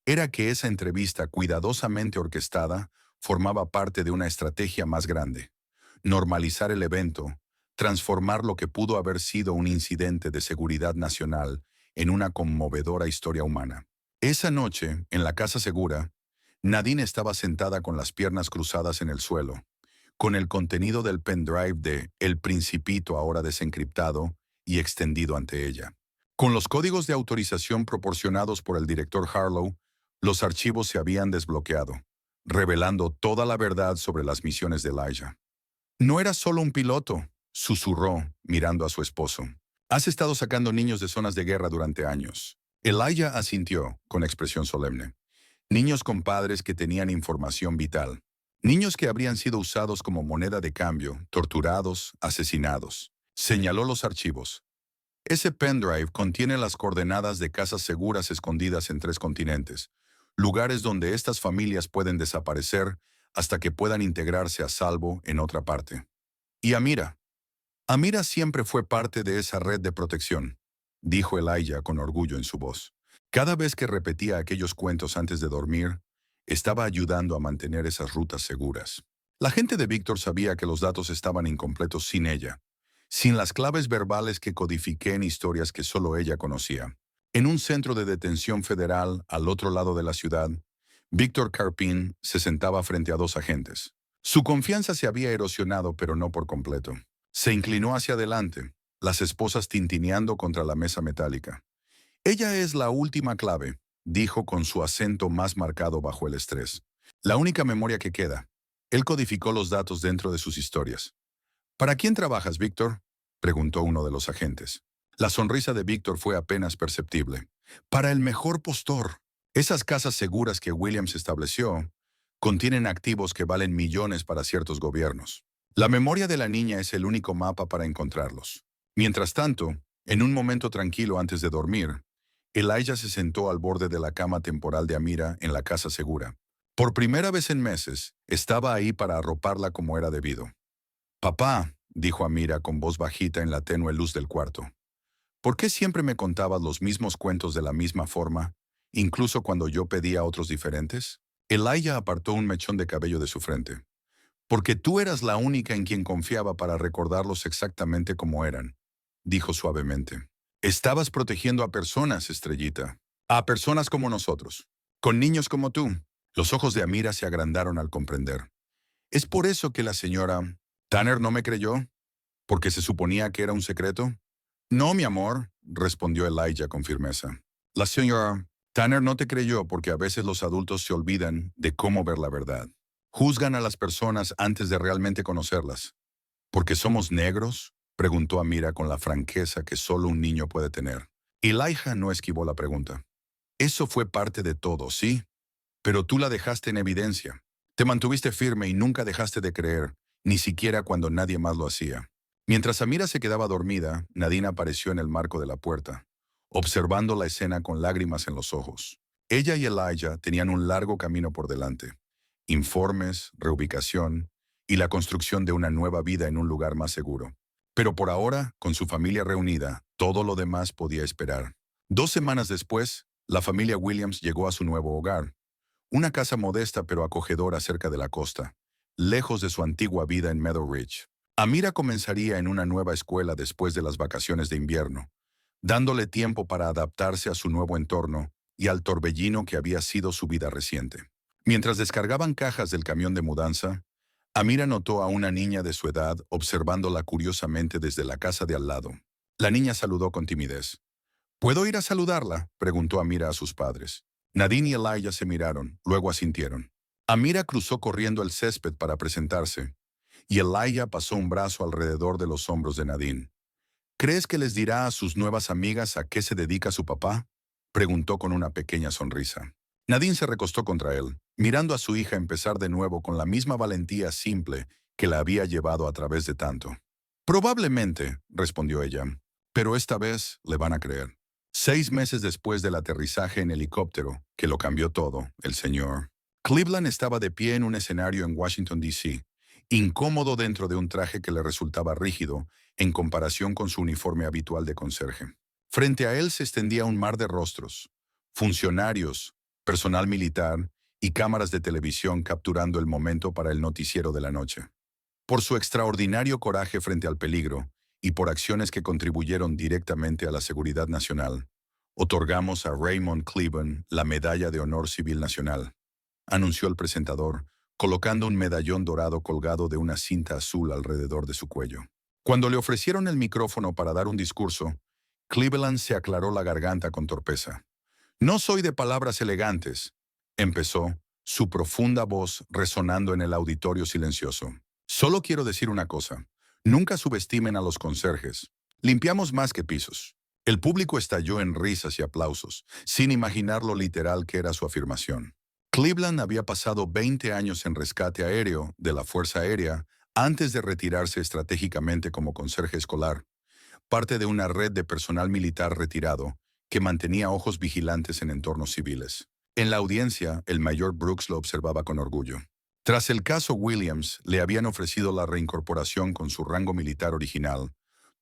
era que esa entrevista cuidadosamente orquestada formaba parte de una estrategia más grande: normalizar el evento, transformar lo que pudo haber sido un incidente de seguridad nacional en una conmovedora historia humana. Esa noche, en la casa segura, Nadine estaba sentada con las piernas cruzadas en el suelo, con el contenido del pendrive de El Principito ahora desencriptado y extendido ante ella. Con los códigos de autorización proporcionados por el director Harlow, los archivos se habían desbloqueado, revelando toda la verdad sobre las misiones de Elijah. «No era solo un piloto», susurró, mirando a su esposo. «Has estado sacando niños de zonas de guerra durante años». Elijah asintió, con expresión solemne. «Niños con padres que tenían información vital. Niños que habrían sido usados como moneda de cambio, torturados, asesinados». Señaló los archivos. «Ese pendrive contiene las coordenadas de casas seguras escondidas en 3 continentes, lugares donde estas familias pueden desaparecer hasta que puedan integrarse a salvo en otra parte». «Y Amira. Amira siempre fue parte de esa red de protección», dijo Elijah con orgullo en su voz. Cada vez que repetía aquellos cuentos antes de dormir, estaba ayudando a mantener esas rutas seguras. La gente de Víctor sabía que los datos estaban incompletos sin ella, sin las claves verbales que codifiqué en historias que solo ella conocía. En un centro de detención federal al otro lado de la ciudad, Víctor Carpin se sentaba frente a 2 agentes. Su confianza se había erosionado, pero no por completo. Se inclinó hacia adelante, las esposas tintineando contra la mesa metálica. «Ella es la última clave», dijo con su acento más marcado bajo el estrés. «La única memoria que queda». Él codificó los datos dentro de sus historias. «¿Para quién trabajas, Víctor?», preguntó uno de los agentes. La sonrisa de Víctor fue apenas perceptible. «Para el mejor postor». Esas casas seguras que Williams estableció contienen activos que valen millones para ciertos gobiernos. La memoria de la niña es el único mapa para encontrarlos. Mientras tanto, en un momento tranquilo antes de dormir, Elijah se sentó al borde de la cama temporal de Amira en la casa segura. Por primera vez en meses, estaba ahí para arroparla como era debido. «Papá», dijo Amira con voz bajita en la tenue luz del cuarto, «¿por qué siempre me contabas los mismos cuentos de la misma forma, incluso cuando yo pedía otros diferentes?». Elijah apartó un mechón de cabello de su frente. «Porque tú eras la única en quien confiaba para recordarlos exactamente como eran», dijo suavemente. «Estabas protegiendo a personas, Estrellita. A personas como nosotros. Con niños como tú». Los ojos de Amira se agrandaron al comprender. «¿Es por eso que la señora Tanner no me creyó? ¿Porque se suponía que era un secreto?». «No, mi amor», respondió Elijah con firmeza. «La señora Tanner no te creyó porque a veces los adultos se olvidan de cómo ver la verdad. Juzgan a las personas antes de realmente conocerlas». «¿Porque somos negros?», preguntó Amira con la franqueza que solo un niño puede tener. Elijah no esquivó la pregunta. «Eso fue parte de todo, sí. Pero tú la dejaste en evidencia. Te mantuviste firme y nunca dejaste de creer, ni siquiera cuando nadie más lo hacía». Mientras Amira se quedaba dormida, Nadine apareció en el marco de la puerta, observando la escena con lágrimas en los ojos. Ella y Elijah tenían un largo camino por delante. Informes, reubicación y la construcción de una nueva vida en un lugar más seguro. Pero por ahora, con su familia reunida, todo lo demás podía esperar. 2 semanas después, la familia Williams llegó a su nuevo hogar, una casa modesta pero acogedora cerca de la costa, lejos de su antigua vida en Meadow Ridge. Amira comenzaría en una nueva escuela después de las vacaciones de invierno, dándole tiempo para adaptarse a su nuevo entorno y al torbellino que había sido su vida reciente. Mientras descargaban cajas del camión de mudanza, Amira notó a una niña de su edad observándola curiosamente desde la casa de al lado. La niña saludó con timidez. ¿Puedo ir a saludarla?, preguntó Amira a sus padres. Nadine y Elijah se miraron, luego asintieron. Amira cruzó corriendo el césped para presentarse, y Elijah pasó un brazo alrededor de los hombros de Nadine. ¿Crees que les dirá a sus nuevas amigas a qué se dedica su papá?, preguntó con una pequeña sonrisa. Nadine se recostó contra él, mirando a su hija empezar de nuevo con la misma valentía simple que la había llevado a través de tanto. Probablemente, respondió ella, pero esta vez le van a creer. 6 meses después del aterrizaje en helicóptero, que lo cambió todo, el señor Cleveland estaba de pie en un escenario en Washington, D.C., incómodo dentro de un traje que le resultaba rígido en comparación con su uniforme habitual de conserje. Frente a él se extendía un mar de rostros, funcionarios, personal militar y cámaras de televisión capturando el momento para el noticiero de la noche. Por su extraordinario coraje frente al peligro y por acciones que contribuyeron directamente a la seguridad nacional, otorgamos a Raymond Cleveland la Medalla de Honor Civil Nacional, anunció el presentador, colocando un medallón dorado colgado de una cinta azul alrededor de su cuello. Cuando le ofrecieron el micrófono para dar un discurso, Cleveland se aclaró la garganta con torpeza. No soy de palabras elegantes, empezó, su profunda voz resonando en el auditorio silencioso. Solo quiero decir una cosa. Nunca subestimen a los conserjes. Limpiamos más que pisos. El público estalló en risas y aplausos, sin imaginar lo literal que era su afirmación. Cleveland había pasado 20 años en rescate aéreo de la Fuerza Aérea antes de retirarse estratégicamente como conserje escolar, parte de una red de personal militar retirado que mantenía ojos vigilantes en entornos civiles. En la audiencia, el mayor Brooks lo observaba con orgullo. Tras el caso Williams, le habían ofrecido la reincorporación con su rango militar original,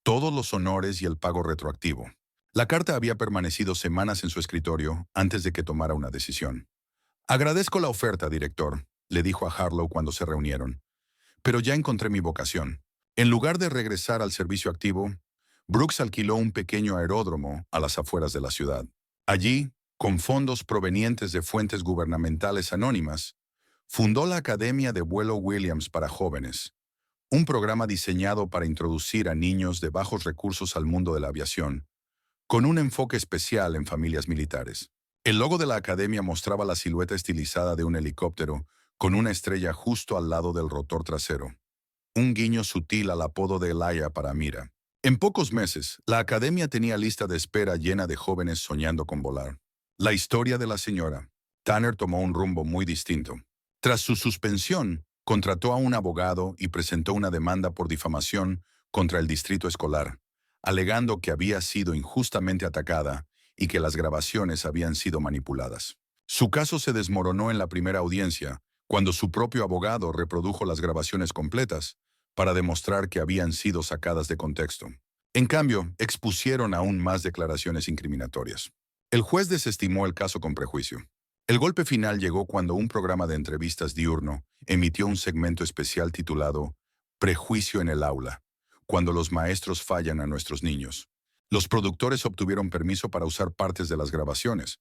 todos los honores y el pago retroactivo. La carta había permanecido semanas en su escritorio antes de que tomara una decisión. Agradezco la oferta, director, le dijo a Harlow cuando se reunieron, pero ya encontré mi vocación. En lugar de regresar al servicio activo, Brooks alquiló un pequeño aeródromo a las afueras de la ciudad. Allí, con fondos provenientes de fuentes gubernamentales anónimas, fundó la Academia de Vuelo Williams para Jóvenes, un programa diseñado para introducir a niños de bajos recursos al mundo de la aviación, con un enfoque especial en familias militares. El logo de la academia mostraba la silueta estilizada de un helicóptero con una estrella justo al lado del rotor trasero, un guiño sutil al apodo de Elijah para Amira. En pocos meses, la academia tenía lista de espera llena de jóvenes soñando con volar. La historia de la señora Tanner tomó un rumbo muy distinto. Tras su suspensión, contrató a un abogado y presentó una demanda por difamación contra el distrito escolar, alegando que había sido injustamente atacada y que las grabaciones habían sido manipuladas. Su caso se desmoronó en la primera audiencia, cuando su propio abogado reprodujo las grabaciones completas para demostrar que habían sido sacadas de contexto. En cambio, expusieron aún más declaraciones incriminatorias. El juez desestimó el caso con prejuicio. El golpe final llegó cuando un programa de entrevistas diurno emitió un segmento especial titulado Prejuicio en el aula, cuando los maestros fallan a nuestros niños. Los productores obtuvieron permiso para usar partes de las grabaciones,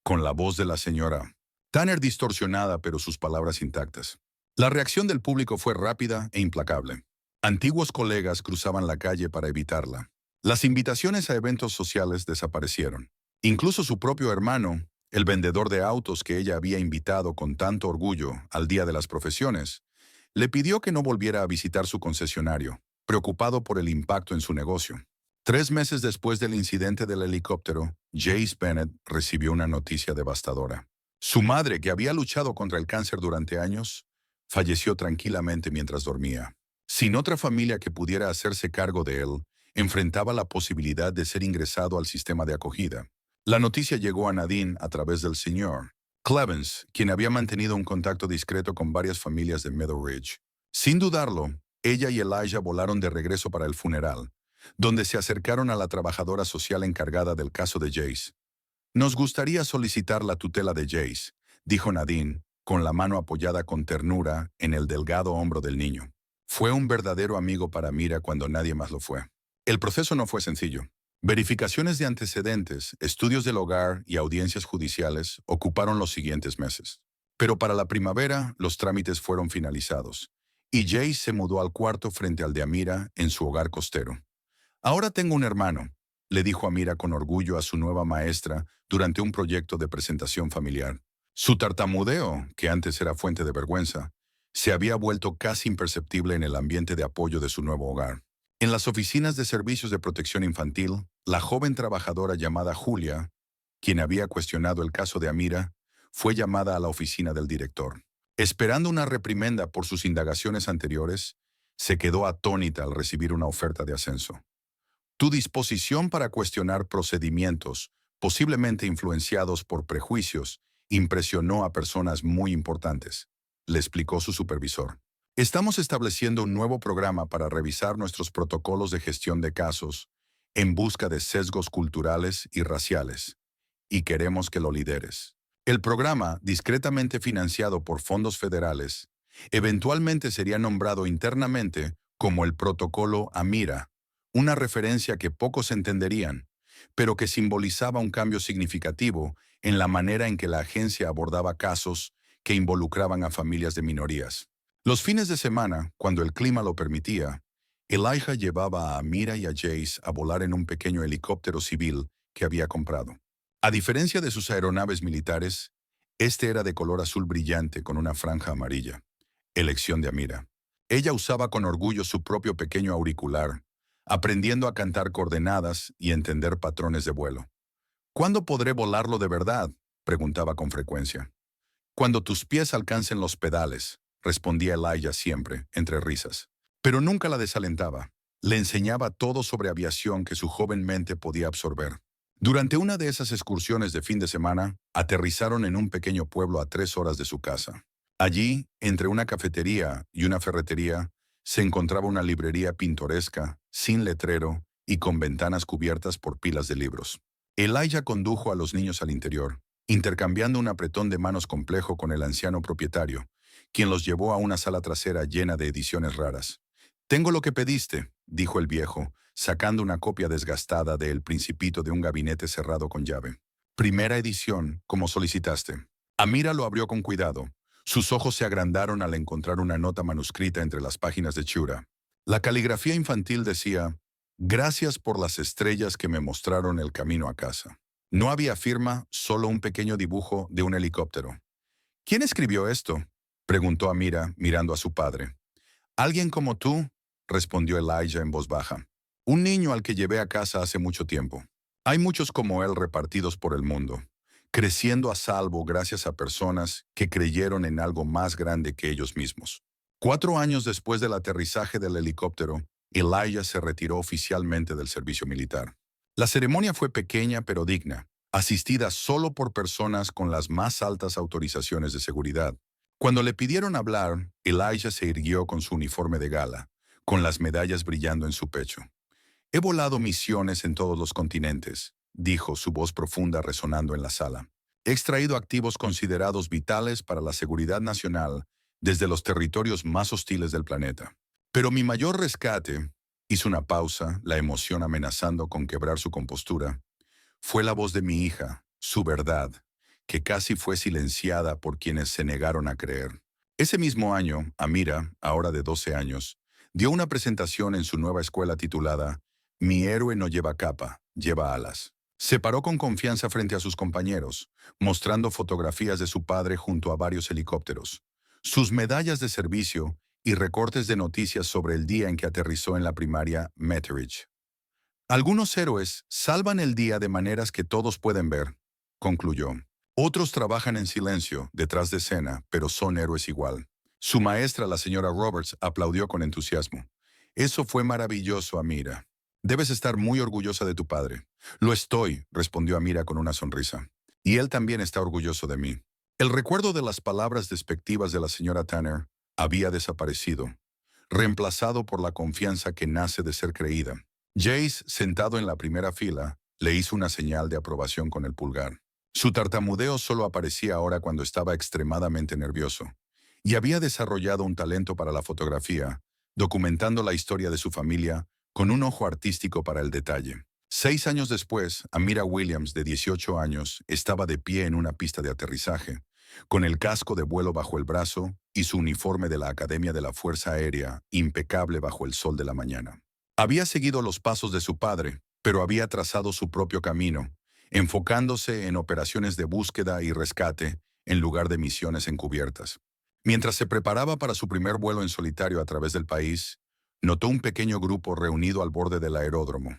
con la voz de la señora Tanner distorsionada pero sus palabras intactas. La reacción del público fue rápida e implacable. Antiguos colegas cruzaban la calle para evitarla. Las invitaciones a eventos sociales desaparecieron. Incluso su propio hermano, el vendedor de autos que ella había invitado con tanto orgullo al Día de las Profesiones, le pidió que no volviera a visitar su concesionario, preocupado por el impacto en su negocio. 3 meses después del incidente del helicóptero, Jace Bennett recibió una noticia devastadora. Su madre, que había luchado contra el cáncer durante años, falleció tranquilamente mientras dormía. Sin otra familia que pudiera hacerse cargo de él, enfrentaba la posibilidad de ser ingresado al sistema de acogida. La noticia llegó a Nadine a través del señor Clevens, quien había mantenido un contacto discreto con varias familias de Meadow Ridge. Sin dudarlo, ella y Elijah volaron de regreso para el funeral, donde se acercaron a la trabajadora social encargada del caso de Jace. Nos gustaría solicitar la tutela de Jace, dijo Nadine, con la mano apoyada con ternura en el delgado hombro del niño. Fue un verdadero amigo para Mira cuando nadie más lo fue. El proceso no fue sencillo. Verificaciones de antecedentes, estudios del hogar y audiencias judiciales ocuparon los siguientes meses. Pero para la primavera, los trámites fueron finalizados, y Jace se mudó al cuarto frente al de Amira en su hogar costero. Ahora tengo un hermano, le dijo Amira con orgullo a su nueva maestra durante un proyecto de presentación familiar. Su tartamudeo, que antes era fuente de vergüenza, se había vuelto casi imperceptible en el ambiente de apoyo de su nuevo hogar. En las oficinas de servicios de protección infantil, la joven trabajadora llamada Julia, quien había cuestionado el caso de Amira, fue llamada a la oficina del director. Esperando una reprimenda por sus indagaciones anteriores, se quedó atónita al recibir una oferta de ascenso. Tu disposición para cuestionar procedimientos, posiblemente influenciados por prejuicios, impresionó a personas muy importantes, le explicó su supervisor. Estamos estableciendo un nuevo programa para revisar nuestros protocolos de gestión de casos en busca de sesgos culturales y raciales, y queremos que lo lideres. El programa, discretamente financiado por fondos federales, eventualmente sería nombrado internamente como el Protocolo Amira, una referencia que pocos entenderían, pero que simbolizaba un cambio significativo en la manera en que la agencia abordaba casos que involucraban a familias de minorías. Los fines de semana, cuando el clima lo permitía, Elijah llevaba a Amira y a Jace a volar en un pequeño helicóptero civil que había comprado. A diferencia de sus aeronaves militares, este era de color azul brillante con una franja amarilla. Elección de Amira. Ella usaba con orgullo su propio pequeño auricular, aprendiendo a cantar coordenadas y entender patrones de vuelo. ¿Cuándo podré volarlo de verdad?, preguntaba con frecuencia. Cuando tus pies alcancen los pedales, respondía Elijah siempre, entre risas. Pero nunca la desalentaba. Le enseñaba todo sobre aviación que su joven mente podía absorber. Durante una de esas excursiones de fin de semana, aterrizaron en un pequeño pueblo a 3 horas de su casa. Allí, entre una cafetería y una ferretería, se encontraba una librería pintoresca, sin letrero y con ventanas cubiertas por pilas de libros. Elijah condujo a los niños al interior, intercambiando un apretón de manos complejo con el anciano propietario, quien los llevó a una sala trasera llena de ediciones raras. «Tengo lo que pediste», dijo el viejo, sacando una copia desgastada de El Principito de un gabinete cerrado con llave. «Primera edición, como solicitaste». Amira lo abrió con cuidado. Sus ojos se agrandaron al encontrar una nota manuscrita entre las páginas de Shura. La caligrafía infantil decía: «Gracias por las estrellas que me mostraron el camino a casa». No había firma, solo un pequeño dibujo de un helicóptero. «¿Quién escribió esto?», preguntó Amira, mirando a su padre. «Alguien como tú», respondió Elijah en voz baja. «Un niño al que llevé a casa hace mucho tiempo. Hay muchos como él repartidos por el mundo, creciendo a salvo gracias a personas que creyeron en algo más grande que ellos mismos». 4 años después del aterrizaje del helicóptero, Elijah se retiró oficialmente del servicio militar. La ceremonia fue pequeña pero digna, asistida solo por personas con las más altas autorizaciones de seguridad. Cuando le pidieron hablar, Elijah se irguió con su uniforme de gala, con las medallas brillando en su pecho. «He volado misiones en todos los continentes», dijo, su voz profunda resonando en la sala. «He extraído activos considerados vitales para la seguridad nacional desde los territorios más hostiles del planeta. Pero mi mayor rescate», hizo una pausa, la emoción amenazando con quebrar su compostura, «fue la voz de mi hija, su verdad, que casi fue silenciada por quienes se negaron a creer». Ese mismo año, Amira, ahora de 12 años, dio una presentación en su nueva escuela titulada «Mi héroe no lleva capa, lleva alas». Se paró con confianza frente a sus compañeros, mostrando fotografías de su padre junto a varios helicópteros, sus medallas de servicio y recortes de noticias sobre el día en que aterrizó en la primaria Metteridge. «Algunos héroes salvan el día de maneras que todos pueden ver», concluyó. «Otros trabajan en silencio, detrás de escena, pero son héroes igual». Su maestra, la señora Roberts, aplaudió con entusiasmo. «Eso fue maravilloso, Amira. Debes estar muy orgullosa de tu padre». «Lo estoy», respondió Amira con una sonrisa. «Y él también está orgulloso de mí». El recuerdo de las palabras despectivas de la señora Tanner había desaparecido. reemplazado por la confianza que nace de ser creída. Jace, sentado en la primera fila, le hizo una señal de aprobación con el pulgar. Su tartamudeo solo aparecía ahora cuando estaba extremadamente nervioso, y había desarrollado un talento para la fotografía, documentando la historia de su familia con un ojo artístico para el detalle. 6 años después, Amira Williams, de 18 años, estaba de pie en una pista de aterrizaje, con el casco de vuelo bajo el brazo y su uniforme de la Academia de la Fuerza Aérea impecable bajo el sol de la mañana. Había seguido los pasos de su padre, pero había trazado su propio camino, enfocándose en operaciones de búsqueda y rescate en lugar de misiones encubiertas. Mientras se preparaba para su primer vuelo en solitario a través del país, notó un pequeño grupo reunido al borde del aeródromo.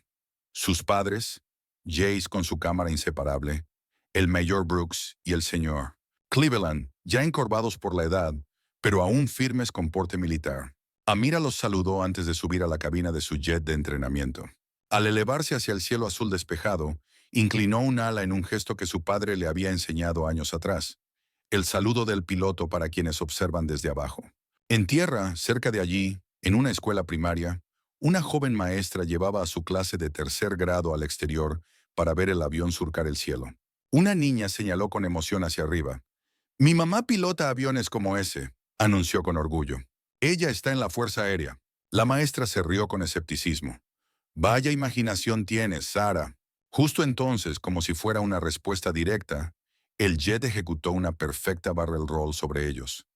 Sus padres, Jace con su cámara inseparable, el mayor Brooks y el señor Cleveland, ya encorvados por la edad, pero aún firmes con porte militar. Amira los saludó antes de subir a la cabina de su jet de entrenamiento. Al elevarse hacia el cielo azul despejado, inclinó un ala en un gesto que su padre le había enseñado años atrás, el saludo del piloto para quienes observan desde abajo. En tierra, cerca de allí, en una escuela primaria, una joven maestra llevaba a su clase de tercer grado al exterior para ver el avión surcar el cielo. Una niña señaló con emoción hacia arriba. «Mi mamá pilota aviones como ese», anunció con orgullo. «Ella está en la Fuerza Aérea». La maestra se rió con escepticismo. «Vaya imaginación tienes, Sara». Justo entonces, como si fuera una respuesta directa, el jet ejecutó una perfecta barrel roll sobre ellos,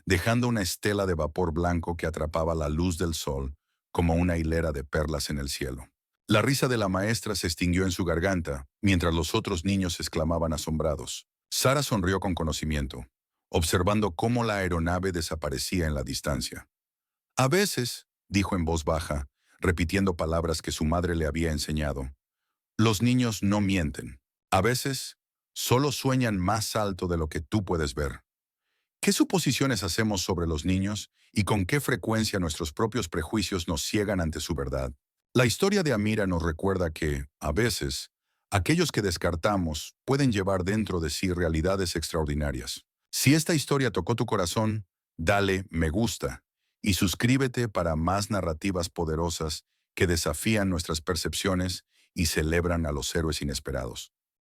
dejando una estela de vapor blanco que atrapaba la luz del sol como una hilera de perlas en el cielo. La risa de la maestra se extinguió en su garganta, mientras los otros niños exclamaban asombrados. Sara sonrió con conocimiento, observando cómo la aeronave desaparecía en la distancia. «A veces», dijo en voz baja, repitiendo palabras que su madre le había enseñado, «los niños no mienten. A veces, solo sueñan más alto de lo que tú puedes ver». ¿Qué suposiciones hacemos sobre los niños y con qué frecuencia nuestros propios prejuicios nos ciegan ante su verdad? La historia de Amira nos recuerda que, a veces, aquellos que descartamos pueden llevar dentro de sí realidades extraordinarias. Si esta historia tocó tu corazón, dale me gusta y suscríbete para más narrativas poderosas que desafían nuestras percepciones y celebran a los héroes inesperados.